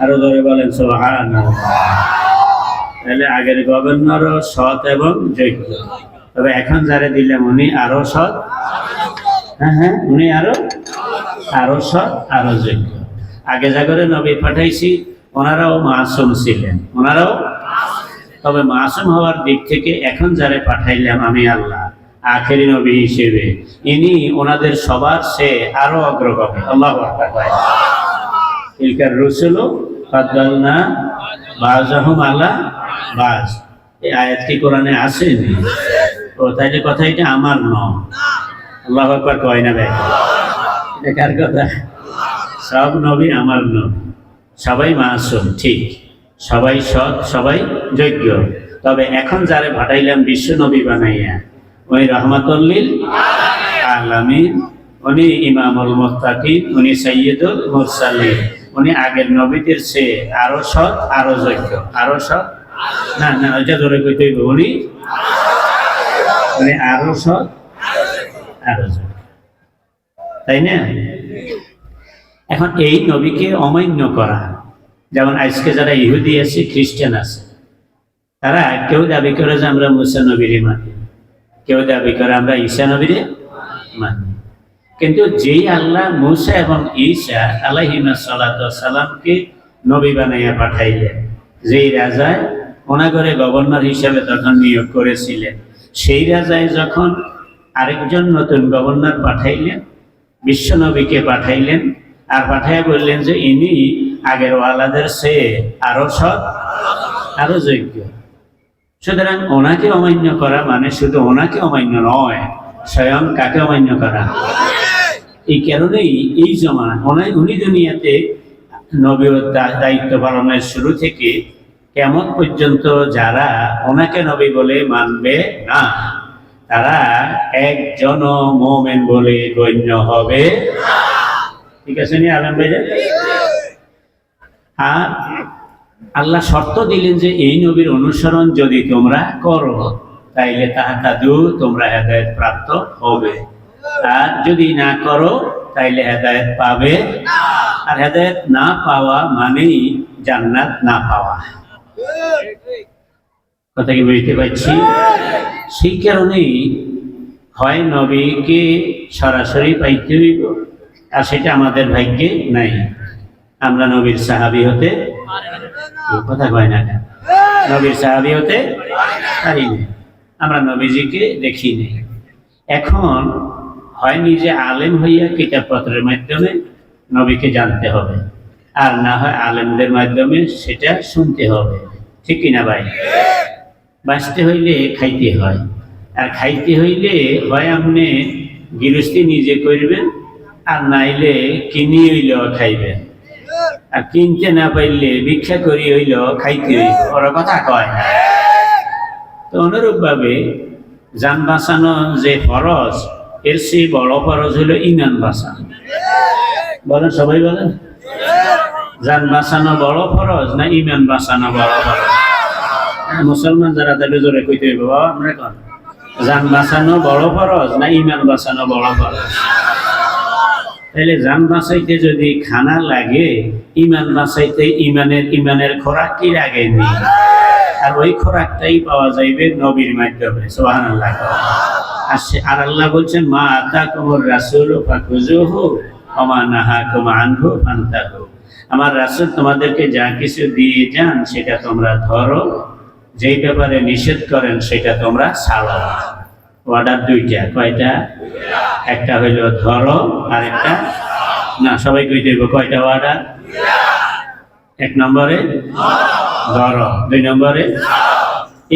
আরো ধরে বলেন সুবহানাল্লাহ। তাহলে আগের গভর্নরও সৎ এবং যোগ্য, তবে এখন যারা দিলাম উনি আরো সৎ। হ্যাঁ হ্যাঁ, উনি আরো সৎ, আরো যোগ্য। আগে জাগরে নবী পাঠাইছি, ওনারাও মাসুম ছিলেন, তবে মাসুম হওয়ার দিক থেকে এখন যারা পাঠাইলাম আমি আল্লাহ আখেরি নবী হিসেবে, ইনি ওনাদের সবার সে আরো অগ্রগামী। আল্লাহু আকবার। তিলকার রুসুলু ফাদ্দালনা বাযহুম আলা বায। এই আয়াত কি কোরআনে আসেনি? ও তাইলে কথা এটা আমার নয়। আল্লাহু আকবার কয় না ভাই? এটা কার কথা? সব নবী আমার নবী, সবাই মাসুম, ঠিক, সবাই সৎ, সবাই যোগ্য। তবে এখন যারে পাঠাইলাম বিশ্ব নবী বানাইয়া, উনি রহমাতুল লিল আলামিন, উনি ইমামুল মুত্তাকিন, উনি সাইয়্যিদুল মুরসালিন, উনি আগের নবীদের চেয়ে আরো সৎ, আরো যোগ্য। আরো সৎ না না, ওইটা ধরে কইতে হইব, উনি আরো সৎ, আরো যোগ্য, তাই না? এখন এই নবীকে অমান্য করা, যেমন আজকে যারা ইহুদি আছে, খ্রিস্টান আছে, তারা কেউ দাবি করে যে আমরা মুসা নবীরে মানি, কেউ দাবি করে আমরা ঈসা নবীরে মানি। কিন্তু যেই আল্লাহ মুসা এবং ঈসা আলাইহিমা সালাতু সালামকে নবী বানাইয়া পাঠাইলেন, যেই রাজায় ওনাগরে গভর্নর হিসাবে তখন নিয়োগ করেছিলেন, সেই রাজায় যখন আরেকজন নতুন গভর্নর পাঠাইলেন, বিশ্ব নবীকে পাঠাইলেন, আর পাঠাইয়া বললেন যে ইনি আগের ওয়ালাদের চেয়ে আরো সৎ, আরো যোগ্য। সুতরাং ওনাকে অমান্য করা মানে শুধু ওনাকে অমান্য নয়, স্বয়ং কাকে অমান্য করা। এই কারণেই এই জমানা উনি দুনিয়াতে নবীর দায়িত্ব পালনের শুরু থেকে কিয়ামত পর্যন্ত যারা ওনাকে নবী বলে মানবে না, তারা একজন মুমিন বলে গণ্য হবে। ঠিক আছে নি আলম ভাই? আর আল্লাহ শর্ত দিলেন যে এই নবীর অনুসরণ যদি তোমরা করো তাইলে তাহতাদু, তোমরা হেদায়েত প্রাপ্ত হবে, আর যদি না করো তাইলে হেদায়েত পাবে। আর হেদায়েত না পাওয়া মানেই জান্নাত না পাওয়া। কথা কি বুঝতে পারছি? সেই কারণেই হয় নবীকে সরাসরি পাইতে হইব, আর সেটা আমাদের ভাগ্যে নাই। আমরা নবীর সাহাবী হতে, কথা কয় না কেন, নবীর সাহাবী হতে পারি না, আমরা নবীজিকে দেখি নাই। এখন হয় নিজে আলেম হইয়া কিতাবপত্রের মাধ্যমে নবীকে জানতে হবে, আর না হয় আলেমদের মাধ্যমে সেটা শুনতে হবে। ঠিক কিনা ভাই? বাঁচতে হইলে খাইতে হয়, আর খাইতে হইলে হয় আপনি গৃহস্থী নিজে করবেন, আর নাইলে কিনি হইলেও খাইবেন, আর কিনতে না পাইলে ভিক্ষা করি হইলেও খাইতে হইল। ওরা কথা কয় না। তো অনুরূপ ভাবে জান বাঁচানো যে ফরজ, এর চেয়ে বড় ফরজ হলো ঈমান বাঁচানো। বলেন, সবাই বলেন, জান বাঁচানো বড় ফরজ না ঈমান বাঁচানো বড় ফরজ? মুসলমান যারা তাদের জোরে কইতে হইব, বাবা আমরা কন, জান বাঁচানো বড় ফরজ না ঈমান বাঁচানো বড় ফরজ? তাহলে জান বাঁচাইতে যদি খানা লাগে, ঈমান বাঁচাইতে ঈমানের খোরাক কি লাগে নি? আর ওই খোরাকটাই পাওয়া যাইবে নবীর মাধ্যমে। সুবহানাল্লাহ। আর আল্লাহ বলছেন, মা আতাকুমুর রাসূলু ফাখুযুহু ওয়া মা নাহাকুম আনহু ফান্তাহু। আমার রাসূল তোমাদেরকে যা কিছু দিয়ে যান সেটা তোমরা ধরো, যেই ব্যাপারে নিষেধ করেন সেটা তোমরা ছাড়ো। অর্ডার দুইটা। কয়টা? একটা হইল ধরো, আর একটা না। সবাই কই দেব কয়টা অর্ডার? এক নম্বরে ধরো, দুই নম্বরে।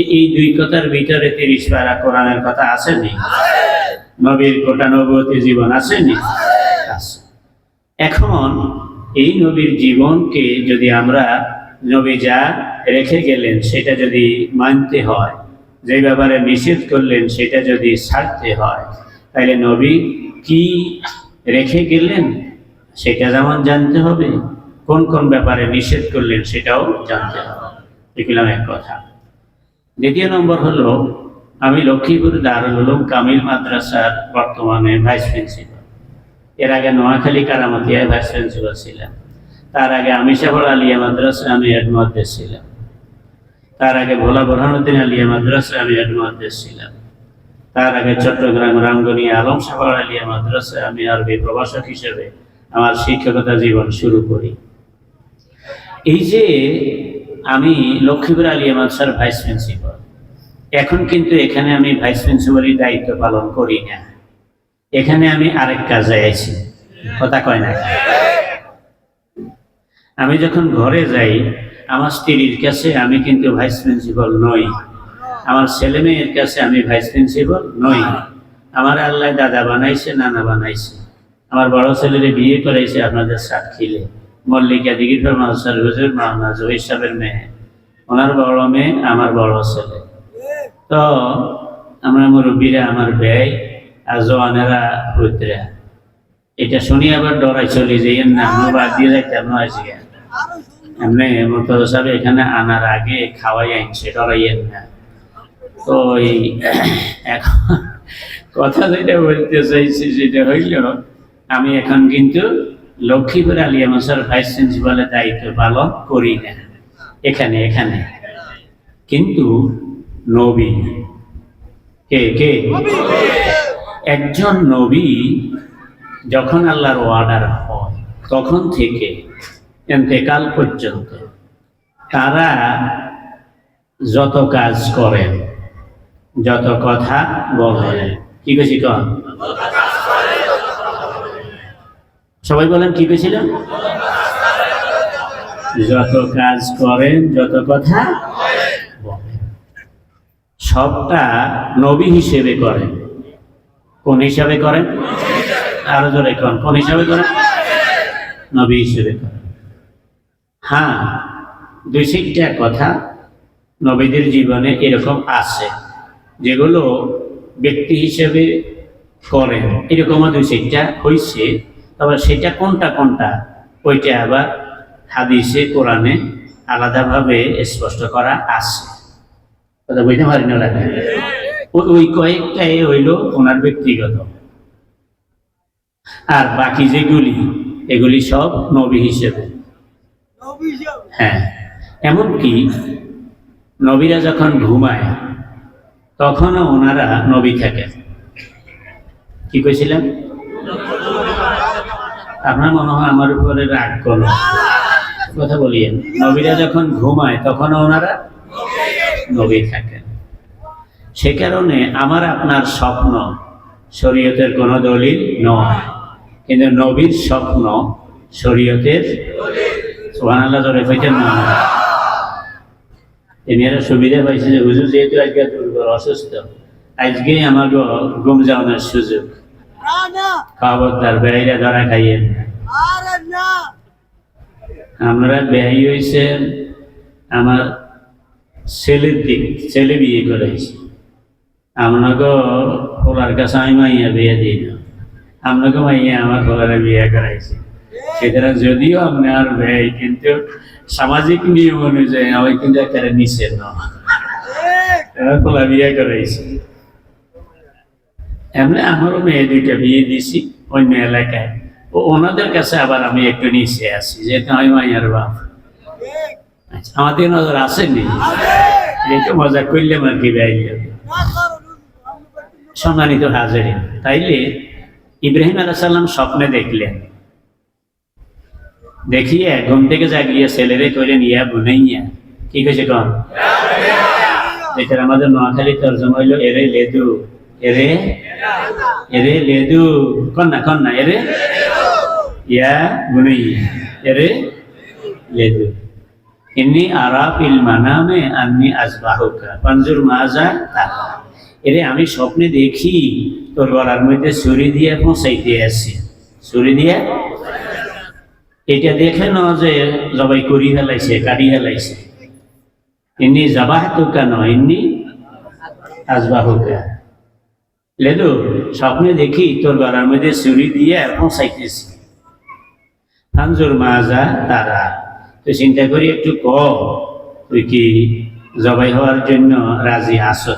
এই দুই কথার ভিতরে 30 পারা কোরআনের কথা আসেনি? নবীর গোটা নবুয়তি জীবন আসেনি? আছে। এখন এই নবীর জীবনকে যদি আমরা, নবী যা রেখে গেলেন সেটা যদি মানতে হয়, যে ব্যাপারে নিষেধ করলেন সেটা যদি ছাড়তে হয়, তাহলে নবী কি রেখে গেলেন সেটা যেমন জানতে হবে, কোন কোন ব্যাপারে নিষেধ করলেন সেটাও জানতে হবে। এগুলাম এক কথা। দ্বিতীয় নম্বর হলো, আমি লক্ষ্মীপুর দারুল উলুম কামিল মাদ্রাসার বর্তমানে ভাইস প্রিন্সিপাল। এর আগে নোয়াখালী কারামতিয়ায় ভাইস প্রিন্সিপাল ছিলাম। তার আগে আমিশাপুর আলিয়া মাদ্রাসায় আমি হেড মুহাদ্দিস ছিলাম। তার আগে ভোলা বোরহানুদ্দিন আলিয়া মাদ্রাসায় আমি হেড মুহাদ্দিস ছিলাম। তার আগে চট্টগ্রাম রাঙ্গুনিয়া আলম সাগর আলিয়া মাদ্রাসায় আমি আরবি প্রভাষক হিসেবে আমার শিক্ষকতা জীবন শুরু করি। এই যে আমি লক্ষ্মীপুর আলিয়া মাদ্রাসার ভাইস প্রিন্সিপাল, এখন কিন্তু এখানে আমি ভাইস প্রিন্সিপালের দায়িত্ব পালন করি না, এখানে আমি আরেক কাজে আছি। কথা কয় না? আমি যখন ঘরে যাই আমার স্ত্রীর কাছে আমি কিন্তু ভাইস প্রিন্সিপাল নই, আমার ছেলে মেয়ের কাছে আমি ভাইস প্রিন্সিপাল নই। আমার আল্লাহ দাদা বানাইছে, নানা বানাইছে। আমার বড় ছেলের বিয়ে করাইছে আপনাদের সাতক্ষীলে, মল্লিকা দিঘির মাস্টার হুজুর মাওলানা জহির সাহেবের মেয়ে, ওনার বড় মেয়ে আমার বড় ছেলে। তো আমরা মুরব্বীরা আমার ব্যয় আর জওয়ানেরা পুত্রা, এটা শুনি আবার ডরাই চলে যাই না, আমরা বাদ দিয়ে যাইতাম না। আজকে এমনি মুর্তজা সাহেব এখানে আনার আগে খাওয়াই আনছে, ডরাইয়েন না। তো এই এখন কথা যেটা বলতে চাইছি সেটা হইল, আমি এখন কিন্তু লক্ষ্মীপুর আলিয়া মাদ্রাসার ভাইস প্রিন্সিপালের দায়িত্ব পালন করি না এখানে। কিন্তু নবী কে কে? একজন নবী যখন আল্লাহর অর্ডার হয় তখন থেকে ইন্তেকাল পর্যন্ত তারা যত কাজ করেন, যত কথা বলেন, কি বেশি কন? সবাই বলেন কি পেয়েছিলেন? যত কাজ করেন, যত কথা বলেন, সবটা নবী হিসেবে করেন। কোন হিসাবে করেন? আরো জোরে কন, কোন হিসাবে করেন? নবী হিসেবে করেন। হ্যাঁ, দুই চারটা কথা নবীদের জীবনে এরকম আছে যেগুলো ব্যক্তি হিসেবে করেন, এরকমও দুই চারটা হয়েছে। তবে সেটা কোনটা কোনটা ওইটা আবার হাদিসে কোরআনে আলাদাভাবে স্পষ্ট করা আছে। কথা বুঝতে পারি না লাগে। ওই কয়েকটাই হইল ওনার ব্যক্তিগত, আর বাকি যেগুলি এগুলি সব নবী হিসেবে। হ্যাঁ, এমনকি নবীরা যখন ঘুমায় তখনও ওনারা নবী থাকেন। কি কইছিলেন? আপনার মনে হয় আমার উপরে রাগ করো, কথা বলিয়েন। নবীরা যখন ঘুমায় তখনও ওনারা নবী থাকেন। সে কারণে আমার আপনার স্বপ্ন শরীয়তের কোনো দলিল নয়, কিন্তু নবীর স্বপ্ন শরীয়তের। সুবহানাল্লাহ জোরে কইতেন না? এনারা সুবিধা পাইছে যে হুজুর যেহেতু আজকে দুর্বল অসুস্থ, আজকে আমার ঘুম যাওয়ানোর সুযোগ। খবরদার বেড়াইরা ধরা খাইয়েন না। আমরা বেহাই হয়েছেন, আমার ছেলের দিক, ছেলে বিয়ে করেছি। আপনাকে খোলার কাছে আমি মাইয়া বিয়ে দিই না, আপনাকে মাইয়া আমার খোলারে বিয়ে করাইছি। সুতরাং যদিও আপনার ব্যয়, কিন্তু সামাজিক নিয়ম অনুযায়ী আমি কিন্তু একটা নিষেধ না, খোলা বিয়ে করাইছি। এমনি আমারও মেয়ে দুইটা বিয়ে দিছি অন্য এলাকায়, ওনাদের কাছে আবার আমি একটু নিচে আসি, যেহেতু আমি মাইয়ার বাপ। আচ্ছা, আমাদের নজর আসেনি, একটু মজা করলাম আর কি। সম্মানিত হাজিরিন, তাইলে ইব্রাহিম আলাইহিস সালাম স্বপ্নে দেখলেন, দেখিয়ে ঘুম থেকে জাগিয়ে ছেলেরে কইলেন ইয়া বুনাইয়া। কি কইছে কন? যেটা আমাদের নোয়াখালী তর্জমা হইল এরে লেদু, এরে এরে লেদু, কন্যা এরে ইয়া বুনাইয়া, এরে লেদু ইন্নী আরা ফিল মানামে আন্নী আযবাহুকা ফানজুর মাযা তারা। এরে আমি স্বপ্নে দেখি তোর গলার মধ্যে ছুরি দিয়ে পৌঁছাইতে আসি, ছুরি দিয়ে। এটা দেখে না যে জবাই করি ফেলাইছে, কাটি ফেলাইছে। ইন্নী যাবাহতুকা নয়, ইন্নী আযবাহুকা। লেদু, স্বপ্নে দেখি তোর গলার মধ্যে ছুরি দিয়ে পৌঁছাইতেছি। ফানজুর মাযা তারা, তো চিন্তা করি একটু ক, তুই কি জবাই হওয়ার জন্য রাজি আছো?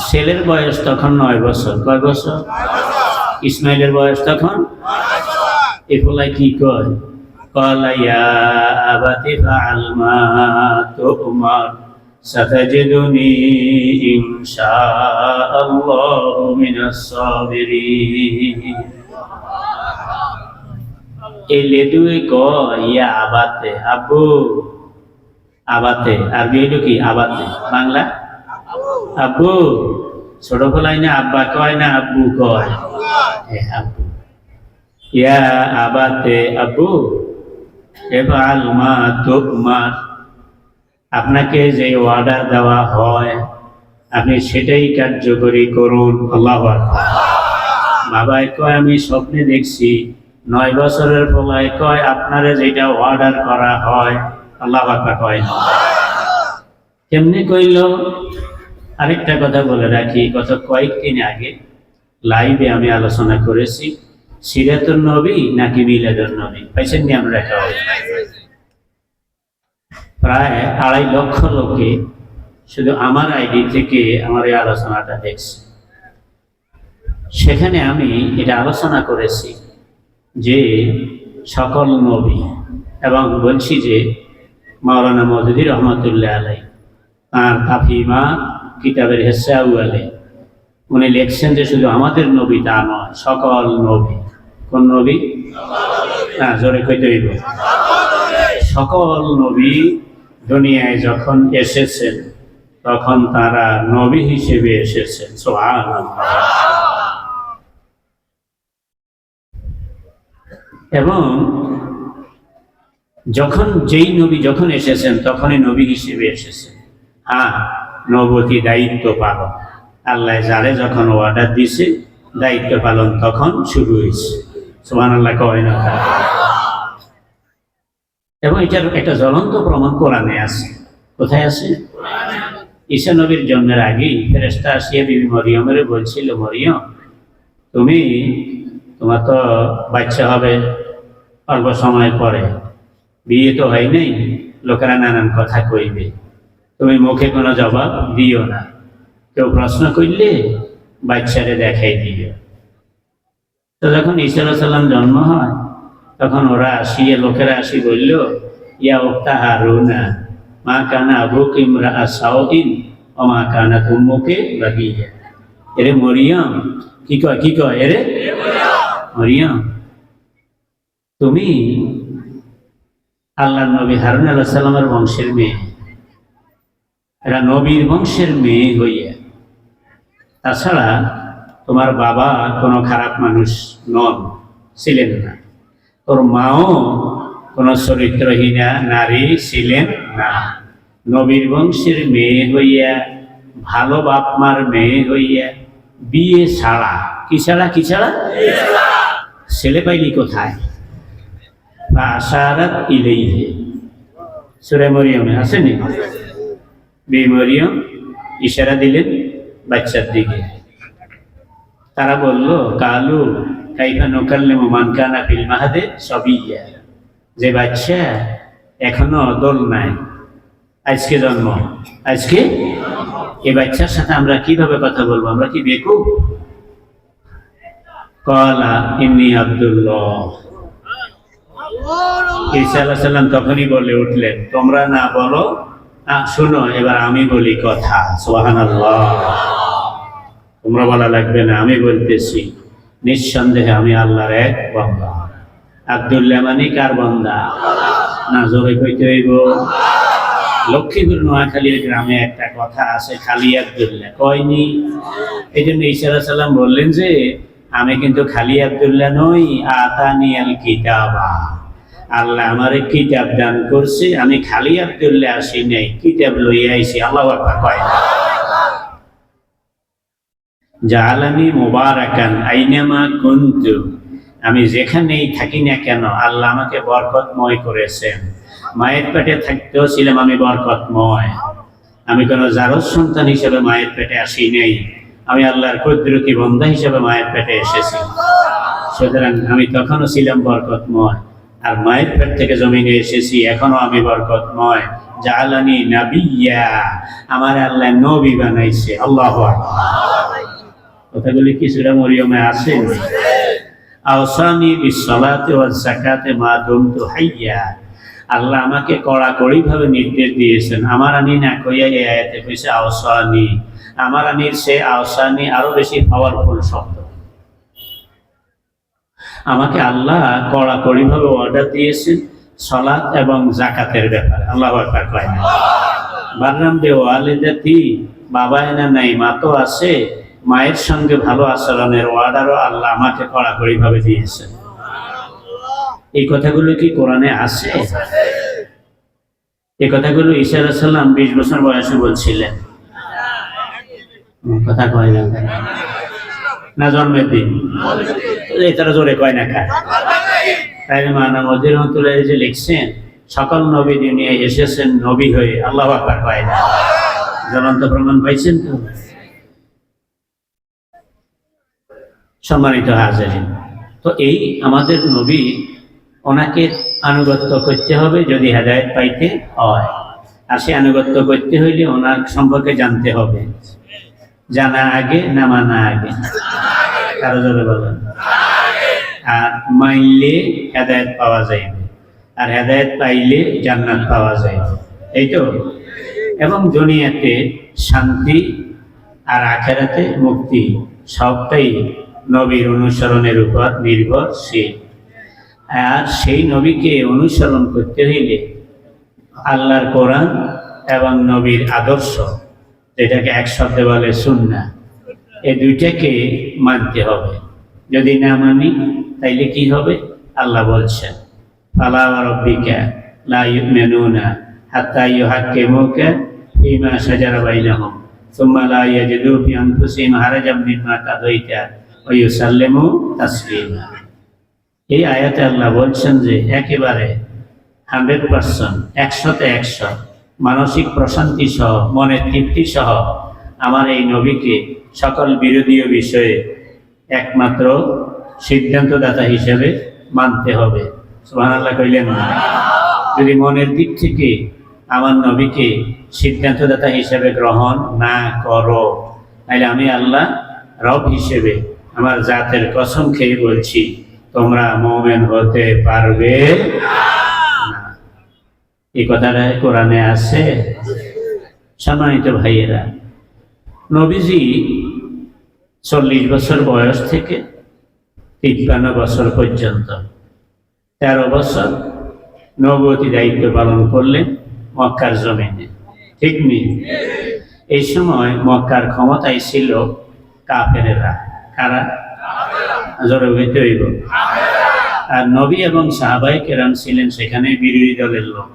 ছেলের বয়স তখন 9 বছর। কয় বছর? ইসমাইলের বয়স তখন এ ফলাই কি কয়, ক্বালা ইয়া আবাতি ফাআল মা তু'মার সাতাজিদুনি ইনশাআল্লাহু মিনাস সাবিরিন। এই লেদুয়ে কয় ইয়া আবাতে, আব্বু। আবাতে আরবি হইল কি? আবাতে বাংলা আব্বু। ছোট ফলাই না আব্বা কয় না আব্বু কয়? আব্বু। ইয়া আবাতে আব্বু ইফআল মা তু'মার, আপনাকে যে অর্ডার দেওয়া হয় আপনি সেটাই কার্যকরী করুন। আল্লাহু আকবার। বাবাই কয় আমি স্বপ্নে দেখছি। 9 বছরের পোলায় কয় আপনারে যেটা অর্ডার করা হয়। আল্লাহু আকবার কয় না। কেমনে কইল? আরেকটা কথা বলে রাখি, গত কয়েকদিন আগে লাইভে আমি আলোচনা করেছি সিরাতুন নবী নাকি মিলাদুন নবী। পাইছেন নি? আমরা প্রায় 2.5 লক্ষ লোকে শুধু আমার আইডি থেকে আমার এই আলোচনাটা দেখছি। সেখানে আমি এটা আলোচনা করেছি যে সকল নবী, এবং বলছি যে মাওলানা মওদুদী রহমাতুল্লাহ আলাইহি তাঁর তাফহিমা কিতাবের হেসাউয়ালে উনি লিখছেন যে শুধু আমাদের নবী তা নয়, সকল নবী। কোন নবী? না, জোরে কইতে হইব। সকল নবী দুনিয়ায় যখন এসেছেন তখন তারা নবী হিসেবে এসেছেন। সুবহানাল্লাহ। এবং যখন যেই নবী যখন এসেছেন তখনই নবী হিসেবে এসেছেন। হ্যাঁ, নবতী দায়িত্ব পালন, আল্লাহ যারে যখন অর্ডার দিছে দায়িত্ব পালন তখন শুরু হয়েছে। সুবহানাল্লাহ কয় না? এবং এটার একটা জ্বলন্ত প্রমাণ কোরআনে আছে। কোথায় আছে? ঈসা নবীর জন্মের আগেই ফেরেশতা আসিয়া বিবি মরিয়মের বলছিল, মরিয়ম তুমি, তোমার তো বাচ্চা হবে অল্প সময় পরে, বিয়ে তো হয় নাই, লোকেরা নানান কথা কইবে, তুমি মুখে কোনো জবাব দিও না, কেউ প্রশ্ন করলে বাচ্চারে দেখাই দিও। তো যখন ঈসা আলাইহিস সালাম জন্ম হয় তখন ওরা আসিয়া, লোকেরা আসি বলল, ইয়া উখতা হারুনা মা কানা আবুকা ইমরাআ সাউইন ওয়া মা কানাত উম্মুকা বাগিয়া। এরে মরিয়ম, কি কয়, কি কয়? এরে মরিয়ম, তুমি আল্লাহর নবী হারুন আলাইহিস সালামের বংশের মেয়ে, এরা নবীর বংশের মেয়ে হইয়া, তাছাড়া তোমার বাবা কোনো খারাপ মানুষ নন, ছিলেন না, তোর মাও কোনো চরিত্রহীনা নারী ছিলেন না। নবীর বংশের মেয়ে হইয়া, ভালো বাপ মার মেয়ে হইয়া, বিয়ে ছাড়া, কি ছাড়া? কি ছাড়া? ছেলে পাইলি কোথায়? আশারাত ইলাইহি, সূরা মরিয়মে আসেনি? বিবি মরিয়ম ইশারা দিলেন বাচ্চার দিকে। তারা বলল, কালু কাইফা নুকাল্লিমু মান কানা ফিল মাহদি সাবিয়্যা, যে বাচ্চা এখনো দোল নাই, আজকে জন্ম, আজকে এই বাচ্চার সাথে আমরা কিভাবে কথা বলবো? আমরা কি বেকুব? ক্বালা ইন্নী আব্দুল্লাহ। ঈসা আলাইহিস সালাম তখনই বলে উঠলেন, তোমরা না বলো, শোনো এবার আমি বলি কথা। সুবহানাল্লাহ। তোমরা বলা লাগবে না, আমি বলতেছি। নিঃসন্দেহে আমি আল্লাহর এক বান্দা। আব্দুল্লাহ মানে কার বান্দা? না, জোরে কইতে হইব। লক্ষ্মীপুর নোয়াখালীর গ্রামে একটা কথা আছে, খালি আব্দুল্লাহ কয়নি। এই জন্য ঈসা আলাইহিস সালাম বললেন যে আমি কিন্তু খালি আব্দুল্লাহ নই, আতানিয়াল কিতাবা, আল্লাহ আমারে কিতাব দান করছে, আমি খালি আব্দুল্লাহ আসি নাই, কিতাব লইয়া আইছি। আল্লাহু আকবার কয় না? জাআলানি মুবারাকান আইনামা কুনতু, আমি যেখানেই থাকি না কেন আল্লাহ আমাকে বরকতময় করেছেন। মায়ের পেটে থাকতেও ছিলাম আমি বরকতময়, আমি কোনো জারজ সন্তান হিসেবে মায়ের পেটে আসি নাই, আমি আল্লাহর কুদরতি বান্দা হিসেবে মায়ের পেটে এসেছি। সুতরাং আমি তখনও ছিলাম বরকতময়, আর মায়ের পেট থেকে জমিনে এসেছি, এখনো আমি বরকতময়। জাআলানি নাবিয়্যা, আমার আল্লাহ নবী বানাইছে। আল্লাহু আকবার। কথাগুলি কি সূরা মরিয়মে আছে? আওসানি বিসসালাতি ওয়াজ যাকাতি মা দুমতু হাইয়া। আল্লাহ আমাকে কড়াকড়িভাবে নির্দেশ দিয়েছেন। আমার আনি না কইয়া এই আয়াতে কইছে আওসানি। আমার আনির সে আওসানি আরো বেশি পাওয়ারফুল শব্দ। আমাকে আল্লাহ কড়াকড়িভাবে অর্ডার দিয়েছেন সালাত এবং যাকাতের ব্যাপারে। আল্লাহু আকবার কয় না? বাররাম বে ওয়ালিদাতি, বাবা এনা নাই মা তো আছে, মায়ের সঙ্গে ভালো আচরণের অর্ডারও আল্লাহ আমাকে কড়াকড়িভাবে দিয়েছেন। এই কথাগুলো কি কোরআনে আছে? এই কথাগুলো ঈসা আলাইহিস সালাম 20 বছর বয়সে বলছিলেন। কথা কয় না জন্মের দিন? এটারা জোরে কয় না কার? তাই মাওলানা মজিদ রহমাতুল্লাহ যে লিখছেন, সকল নবী দুনিয়ায় এসেছেন নবী হয়ে। আল্লাহু আকবার কয় না? জ্বলন্ত প্রমাণ পাইছেন তো? সম্মানিত হাজিরিন, তো এই আমাদের নবী, ওনাকে আনুগত্য করতে হবে যদি হেদায়েত পাইতে হয়। আর সে আনুগত্য করতে হইলে ওনার সম্পর্কে জানতে হবে। জানা আগে না মানা আগে? কারো জোরে বলেন। আর মাইলে হেদায়েত পাওয়া যাইবে, আর হেদায়েত পাইলে জান্নাত পাওয়া যাইবে, এই তো। এবং দুনিয়াতে শান্তি আর আখিরাতে মুক্তি সবটাই নবীর অনুসরণের উপর নির্ভরশীল। আর সেই নবীকে অনুসরণ করতে হইলে আল্লাহর কোরআন এবং নবীর আদর্শ, যেটাকে এক শব্দে বলে সুন্নাহ, এই দুইটাকে মানতে হবে। যদি না মানি তাইলে কি হবে? আল্লাহ বলছেন, ফালা ওয়া রাব্বিকা লা ইউমিনুনা হাত্তা ইউহাক্কিমুকা ফীমা শাজারা বাইনাহুম সুম্মা লা ইয়াজিদু ফি আনফুসিহিম হারাজাম মিম্মা কাদাইতা ওয়া ইউসাল্লিমু তাসলিমা। এই আয়াতে আল্লাহ বলছেন যে একেবারে 100%, 100% মানসিক প্রশান্তি সহ, মনের তৃপ্তি সহ আমার এই নবীকে সকল বিরোধীয় বিষয়ে একমাত্র সিদ্ধান্তদাতা হিসেবে মানতে হবে। সুবহানাল্লাহ কইলেন না? যদি মনের দিক থেকে আমার নবীকে সিদ্ধান্তদাতা হিসেবে গ্রহণ না করো, তাহলে আমি আল্লাহ রব হিসেবে আমার জাতের কসম খেয়ে বলছি, তোমরা মুমিন হতে পারবে না। এই কথাটা কোরআনে আছে। সম্মানিত ভাইয়েরা, নবীজি 40 বছর বয়স থেকে 53 বছর পর্যন্ত 13 বছর নবুয়তি দায়িত্ব পালন করলেন মক্কার জমিনে, ঠিক নেই? এই সময় মক্কার ক্ষমতায় ছিল কাফেরেরা। কারা? জোরে বলতে হইব। আর নবী এবং সাহাবায়ে কেরাম ছিলেন সেখানে বিরোধী দলের লোক।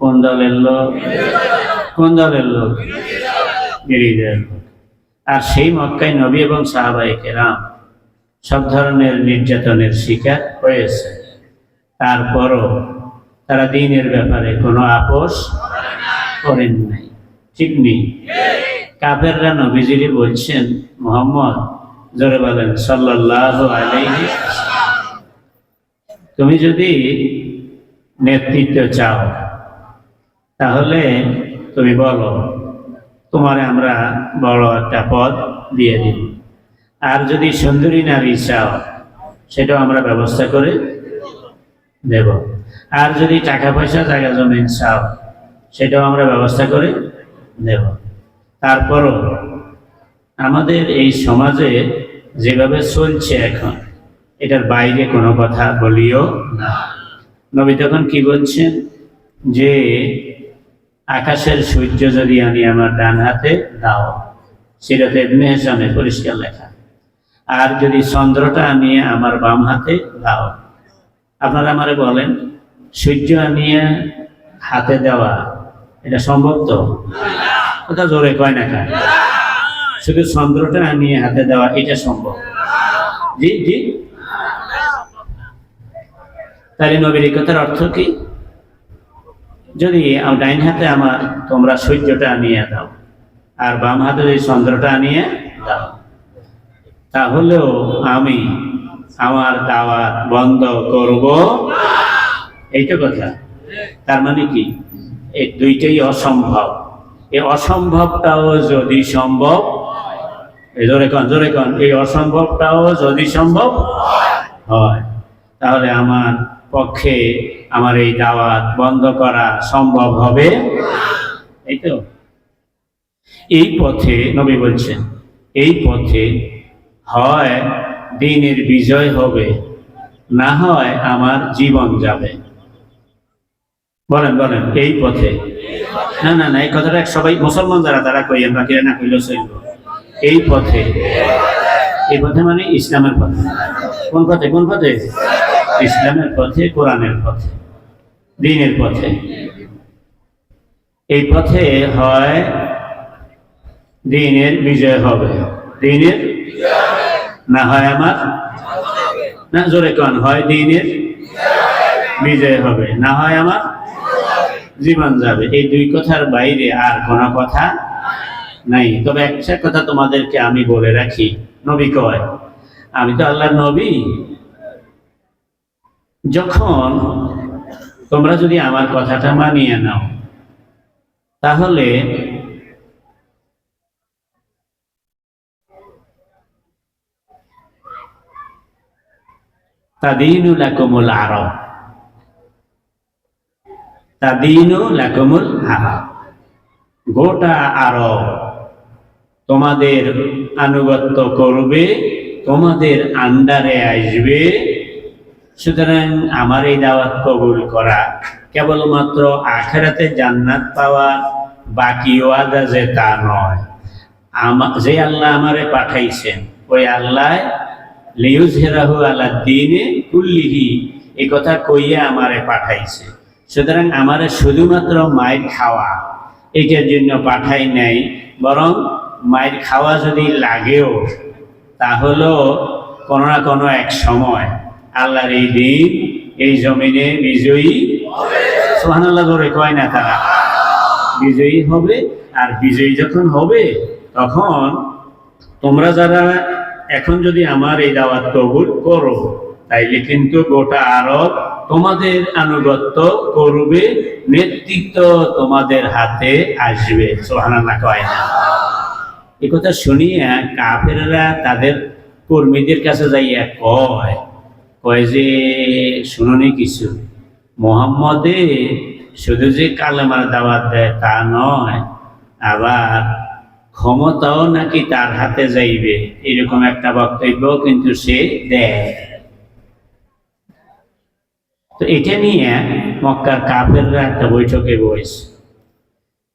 কোন দলের লোক? কোন দলের লোক? বিরোধী দলের লোক। আর সেই মক্কায় নবী এবং সাহাবায়ে কেরাম সব ধরনের নির্যাতনের শিকার হয়েছে। তারপরও তারা দ্বীনের ব্যাপারে কোনো আপোষ করেন নাই, ঠিক নেই? কাফেররা নবীজিরে বলছেন, মুহাম্মদ, জোরে বলেন সাল্লাল্লাহু আলাইহি ওয়াসাল্লাম, তুমি যদি নেতৃত্ব চাও তাহলে তুমি বলো, তোমারে আমরা বড় একটা পদ দিয়ে দিব। আর যদি সুন্দরী নারী চাও সেটাও আমরা ব্যবস্থা করে দেব। আর যদি টাকা পয়সা জায়গা জমিন চাও সেটাও আমরা ব্যবস্থা করে দেব। তারপরও আমাদের এই সমাজে যেভাবে চলছে এখন, এটার বাইরে কোনো কথা বলিও না। নবী তখন কি বলছেন যে আকাশের সূর্য যদি আমি আমার ডান হাতে দাও, সিরাতে ইবনে হিশামে পরিষ্কার লেখা, আর যদি চন্দ্রটা আনিয়ে আমার বাম হাতে দাও। আপনারা আমারে বলেন, সূর্য আনিয়ে হাতে দেওয়া এটা সম্ভব তো? কথা জোরে কয় না কেন? শুধু চন্দ্রটা আনিয়ে হাতে দেওয়া এটা সম্ভব? জি জি। তাহলে নবীর এই কথার অর্থ কি? যদি ডাইন হাতে আমার তোমরা সূর্যটা আনিয়ে দাও আর বাম হাতে যদি চন্দ্রটা আনিয়ে দাও, তাহলেও আমি আমার দাওয়াত বন্ধ করব, এইটা কথা। তার মানে কি? এই দুইটাই অসম্ভব। এই অসম্ভবটাও যদি সম্ভব, জোরে কন, এই অসম্ভবটাও যদি সম্ভব, হয়, তাহলে আমার পক্ষে আমার এই দাওয়াত বন্ধ করা সম্ভব হবে। এই তো এই পথে নবী বলছেন, এই পথে হয় দ্বীনের বিজয় হবে, না হয় আমার জীবন যাবে। বলেন বলেন, এই পথে। না না না, এই কথাটা সবাই মুসলমান যারা তারা কইেন, বাকিরা না কইলেও চলবে। এই পথে, এই পথে মানে ইসলামের পথে। কোন পথে? কোন পথে? ইসলামের পথে, কোরআনের পথে, দ্বীনের পথে। এই পথে হয় দ্বীনের বিজয় হবে, দ্বীনের, না হয় আমার, না জোরে কোন, হয় দ্বীনের বিজয় হবে, না হয় আমার জীবন যাবে। এই দুই কথার বাইরে আর কোনো কথা নাই। তবে একটা কথা তোমাদেরকে আমি বলে রাখি, নবী কয়, আমি তো আল্লাহর নবী, যখন তোমরা যদি আমার কথাটা মানিয়ে নাও, তাহলে তাদিনু লাকুমুল আরব, তাদিনু লাকুমুল আরব, গোটা আরব তোমাদের আনুগত্য করবে, তোমাদের আন্ডারে আসবে। সুতরাং আমার এই দাওয়াত কবুল করা কেবলমাত্র আখিরাতে জান্নাত পাওয়া বাকি ওয়াদা যে তা নয়। যে আল্লাহ আমারে পাঠাইছেন, ওই আল্লাহ লিইয়ুযহিরাহু আলা দ্বীনি কুল্লিহি, এই কথা কইয়া আমারে পাঠাইছে। সুতরাং আমারে শুধুমাত্র মায়ের খাওয়া এটার জন্য পাঠাই নাই, বরং মায়ের খাওয়া যদি লাগেও, তাহলেও কোনো না কোনো এক সময় আল্লাহর এই দিন এই জমিনে বিজয়ী সুবহানাল্লাহ করে কয় না, তারা বিজয়ী হবে। আর বিজয়ী যখন হবে, তখন তোমরা যারা এখন যদি আমার এই দাওয়াত কবুল করো, তাইলে কিন্তু গোটা আরব তোমাদের আনুগত্য করবে, নেতৃত্ব তোমাদের হাতে আসবে। সুবহানাল্লাহ কয় না। এই কথা শুনিয়ে কাফেররা তাদের কর্মীদের কাছে যাইয়া কয়, কয় যে শুনুনি কিছু, মুহাম্মদে শুধু যে কালেমার দাওয়াত দেয় তা নয়, আবার ক্ষমতাও নাকি তার হাতে যাইবে, এরকম একটা বক্তব্য কিন্তু সে দেয়। তো এটা নিয়ে মক্কার কাফেররা একটা বৈঠকে বসে,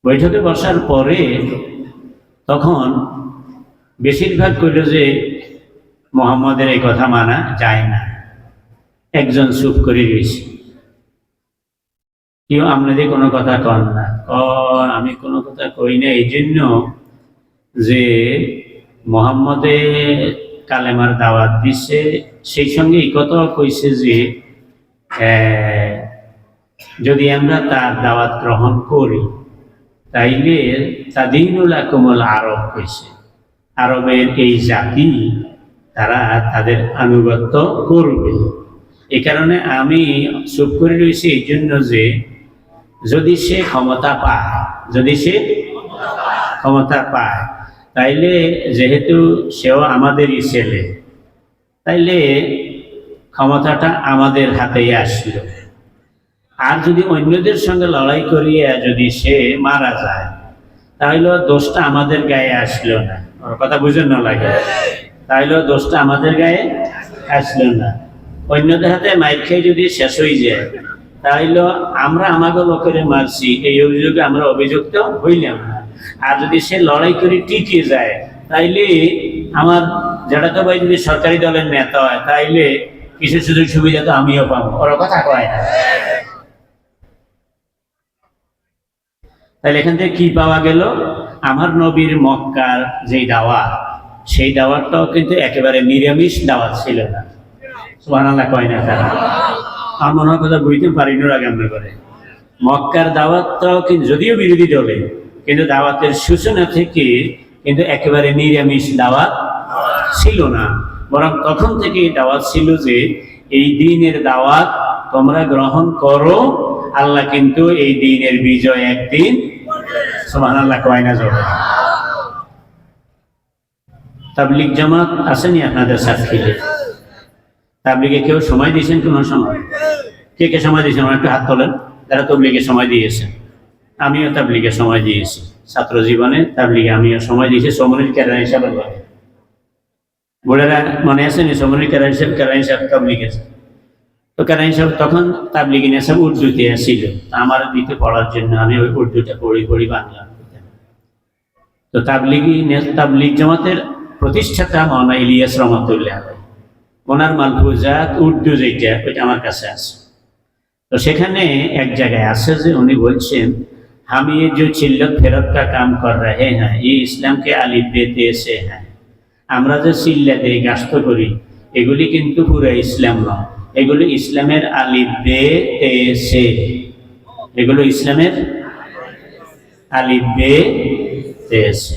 বৈঠকে বসার পরে তখন বেশিরভাগ কইল যে মুহাম্মদের এই কথা মানা যায় না। একজন চুপ করে রয়েছে, কেউ আপনাদের কোনো কথা কন না। আমি কোনো কথা কই না এই জন্য যে মুহাম্মদে কালেমার দাওয়াত দিচ্ছে, সেই সঙ্গে এই কথাও কইছে যে যদি আমরা তার দাওয়াত গ্রহণ করি, তাইলে তাদিনুল লাকুমুল আরব কইছে, আরবের এই জাতি তারা তাদের আনুগত্য করবে। এই কারণে আমি চুপ করে রয়েছি এই জন্য যে যদি সে ক্ষমতা পায়, যদি সে ক্ষমতা পায়, তাইলে যেহেতু সেও আমাদেরই ছেলে, তাইলে ক্ষমতাটা আমাদের হাতেই আসলো। আর যদি অন্যদের সঙ্গে লড়াই করিয়া যদি সে মারা যায়, তাহলে দোষটা আমাদের গায়ে আসলো না। ওর কথা বুঝেন না লাগে, তাহলে দোষটা আমাদের গায়ে আসলো না। অন্যদের হাতে মাইর খেয়ে যদি শেষ হয়ে যায়, তাহলে আমরা আমাকে লোকের মারছি এই অভিযোগে আমরা অভিযুক্ত হইলাম না। আর যদি সে লড়াই করে টিকে যায়, তাইলে আমার জ্যাঠাতো ভাই যদি সরকারি দলের নেতা হয়, তাইলে কিছু সুযোগ সুবিধা তো আমিও পাবো। ওর কথা কয় না। তাহলে এখান থেকে কি পাওয়া গেল? আমার নবীর মক্কার যেই দাওয়াত, সেই দাওয়াতটাও কিন্তু একেবারে নিরামিষ দাওয়াত ছিল না। সুবহানাল্লাহ কয় না তারা? আমার মনে হয় কথা বুঝতে পারিনি আগে আমরা করে। মক্কার দাওয়াতটাও কিন্তু যদিও বিরোধী দলে, কিন্তু দাওয়াতের সূচনা থেকে কিন্তু একেবারে নিরামিষ দাওয়াত ছিল না, বরং তখন থেকে দাওয়াত ছিল যে এই দ্বীনের দাওয়াত তোমরা গ্রহণ করো, আল্লাহ কিন্তু এই দ্বীনের বিজয় একদিন। সুবহানাল্লাহ কয় না জোরে? তাবলীগ জামাত আসেনি আপনাদের সাথে? তাবলিগে কেউ সময় দিয়েছেন কোনো সময়? কে কে সময় দিয়েছেন একটু হাত তোলেন যারা তাবলিগে সময় দিয়েছেন। আমিও তাবলিগে সময় দিয়েছি, ছাত্র জীবনে তাবলিগে আমিও সময় দিয়েছি সমনির ক্যাডার হিসাবে। বোর্ডেরা মনে আছে নি সমনির ক্যাডার হিসাব তাবলিগে? তো ক্যাডার হিসাব তখন তাবলিগি নেশাব উর্দুতে ছিল, আমার দিতে পড়ার জন্য আমি ওই উর্দুটা পড়ি বাংলা। তো তাবলিগ জামাতের প্রতিষ্ঠাতা মাওলানা ইলিয়াস রহমাতুল্লাহ, ওনার মালফুজাত উর্দু যেটা ওইটা আমার কাছে আছে। তো সেখানে এক জায়গায় আছে যে উনি বলছেন, हम ये जो चिल्लत फेरत का काम कर रहे हैं ये इस्लाम के आलिफ बे से हैं। আমরা যে চিল্লা দেই গাস্ত করি এগুলি কিন্তু পুরো ইসলাম নয়, এগুলো ইসলামের আলিফ বে তে সে, এগুলো ইসলামের আলিফ বে তে সে।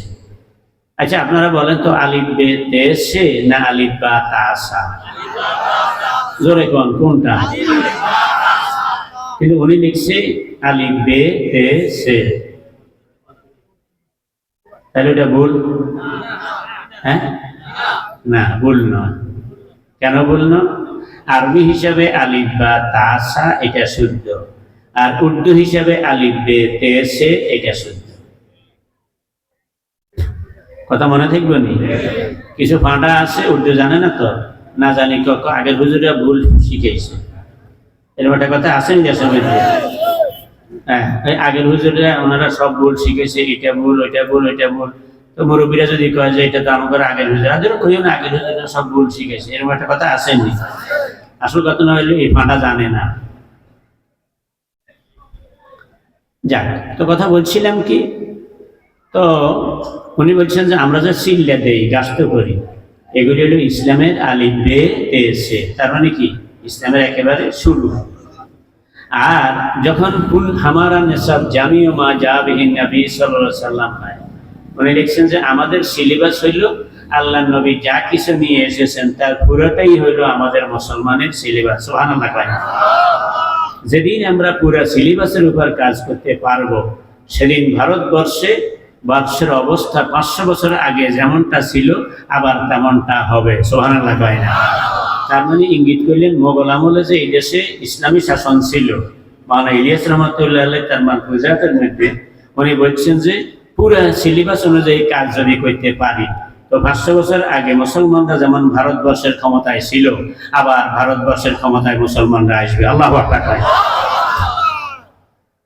আচ্ছা আপনারা বলেন তো আলিফ বে তে সে না আলিফ বা তা সা? জোরে কোনটা? কিন্তু উনি লিখছে আলিফ বে তে সে, তাহলে এটা ভুল? হ্যাঁ না, ভুল নয়। কেন ভুল নয়? আরবি হিসাবে আলিফ বা তা সা এটা শুদ্ধ, আর উর্দু হিসাবে আলিফ বে তে সে এটা শুদ্ধ। কথা মনে থাকবে নি? কিছু ফাঁটা আছে উর্দু জানে না, তো না জানি আগের হুজুরা ভুল শিখেছে, এরকম একটা কথা আসেন দেশের মধ্যে। হ্যাঁ, আগের হুজুরা ওনারা সব ভুল শিখেছে, এটা ভুল ওইটা ভুল ওইটা ভুল। তো মুরব্বীরা যদি কয় যে এটা তো আমার আগের হুজুরা, আদেরও কইও না আগের হুজুরা সব ভুল শিখেছে, এরকম একটা কথা আসেনি। আসল কথা না হইলে এই ফাঁটা জানে না। যাক, তো কথা বলছিলাম কি, তো উনি বলছেন যে আমরা যে চিল্লা দেই গাস্ত করি এগুলি হলো ইসলামের আলিফ বে তে সে, তার মানে কি ইসলামের একেবারে শুরু। আর যখন কুল হামারা নেশাব জামিও মা জাবিহিন নবী সাল্লাল্লাহু আলাইহি সাল্লাম হয়, উনি লিখছেন যে আমাদের সিলেবাস হইল আল্লাহ নবী যা কিছু নিয়ে এসেছেন তার পুরোটাই হইল আমাদের মুসলমানের সিলেবাস। সুবহানাল্লাহ। যেদিন আমরা পুরো সিলেবাসের উপর কাজ করতে পারবো সেদিন ভারতবর্ষের অবস্থা 500 বছর আগে যেমনটা ছিল আবার তেমনটা হবে। সুবহানাল্লাহ। তার মানে ইঙ্গিত করলেন মোগল আমলে যে এই দেশে ইসলামী শাসন ছিল, মাওলানা ইলিয়াস রহমাতুল্লাহ আলাইহি তার মালফুজাতের মধ্যে উনি বলছেন যে পুরো সিলেবাস অনুযায়ী কাজ যদি করতে পারি তো 500 বছর আগে মুসলমানরা যেমন ভারতবর্ষের ক্ষমতায় ছিল আবার ভারতবর্ষের ক্ষমতায় মুসলমানরা আসবে। আল্লাহু আকবার।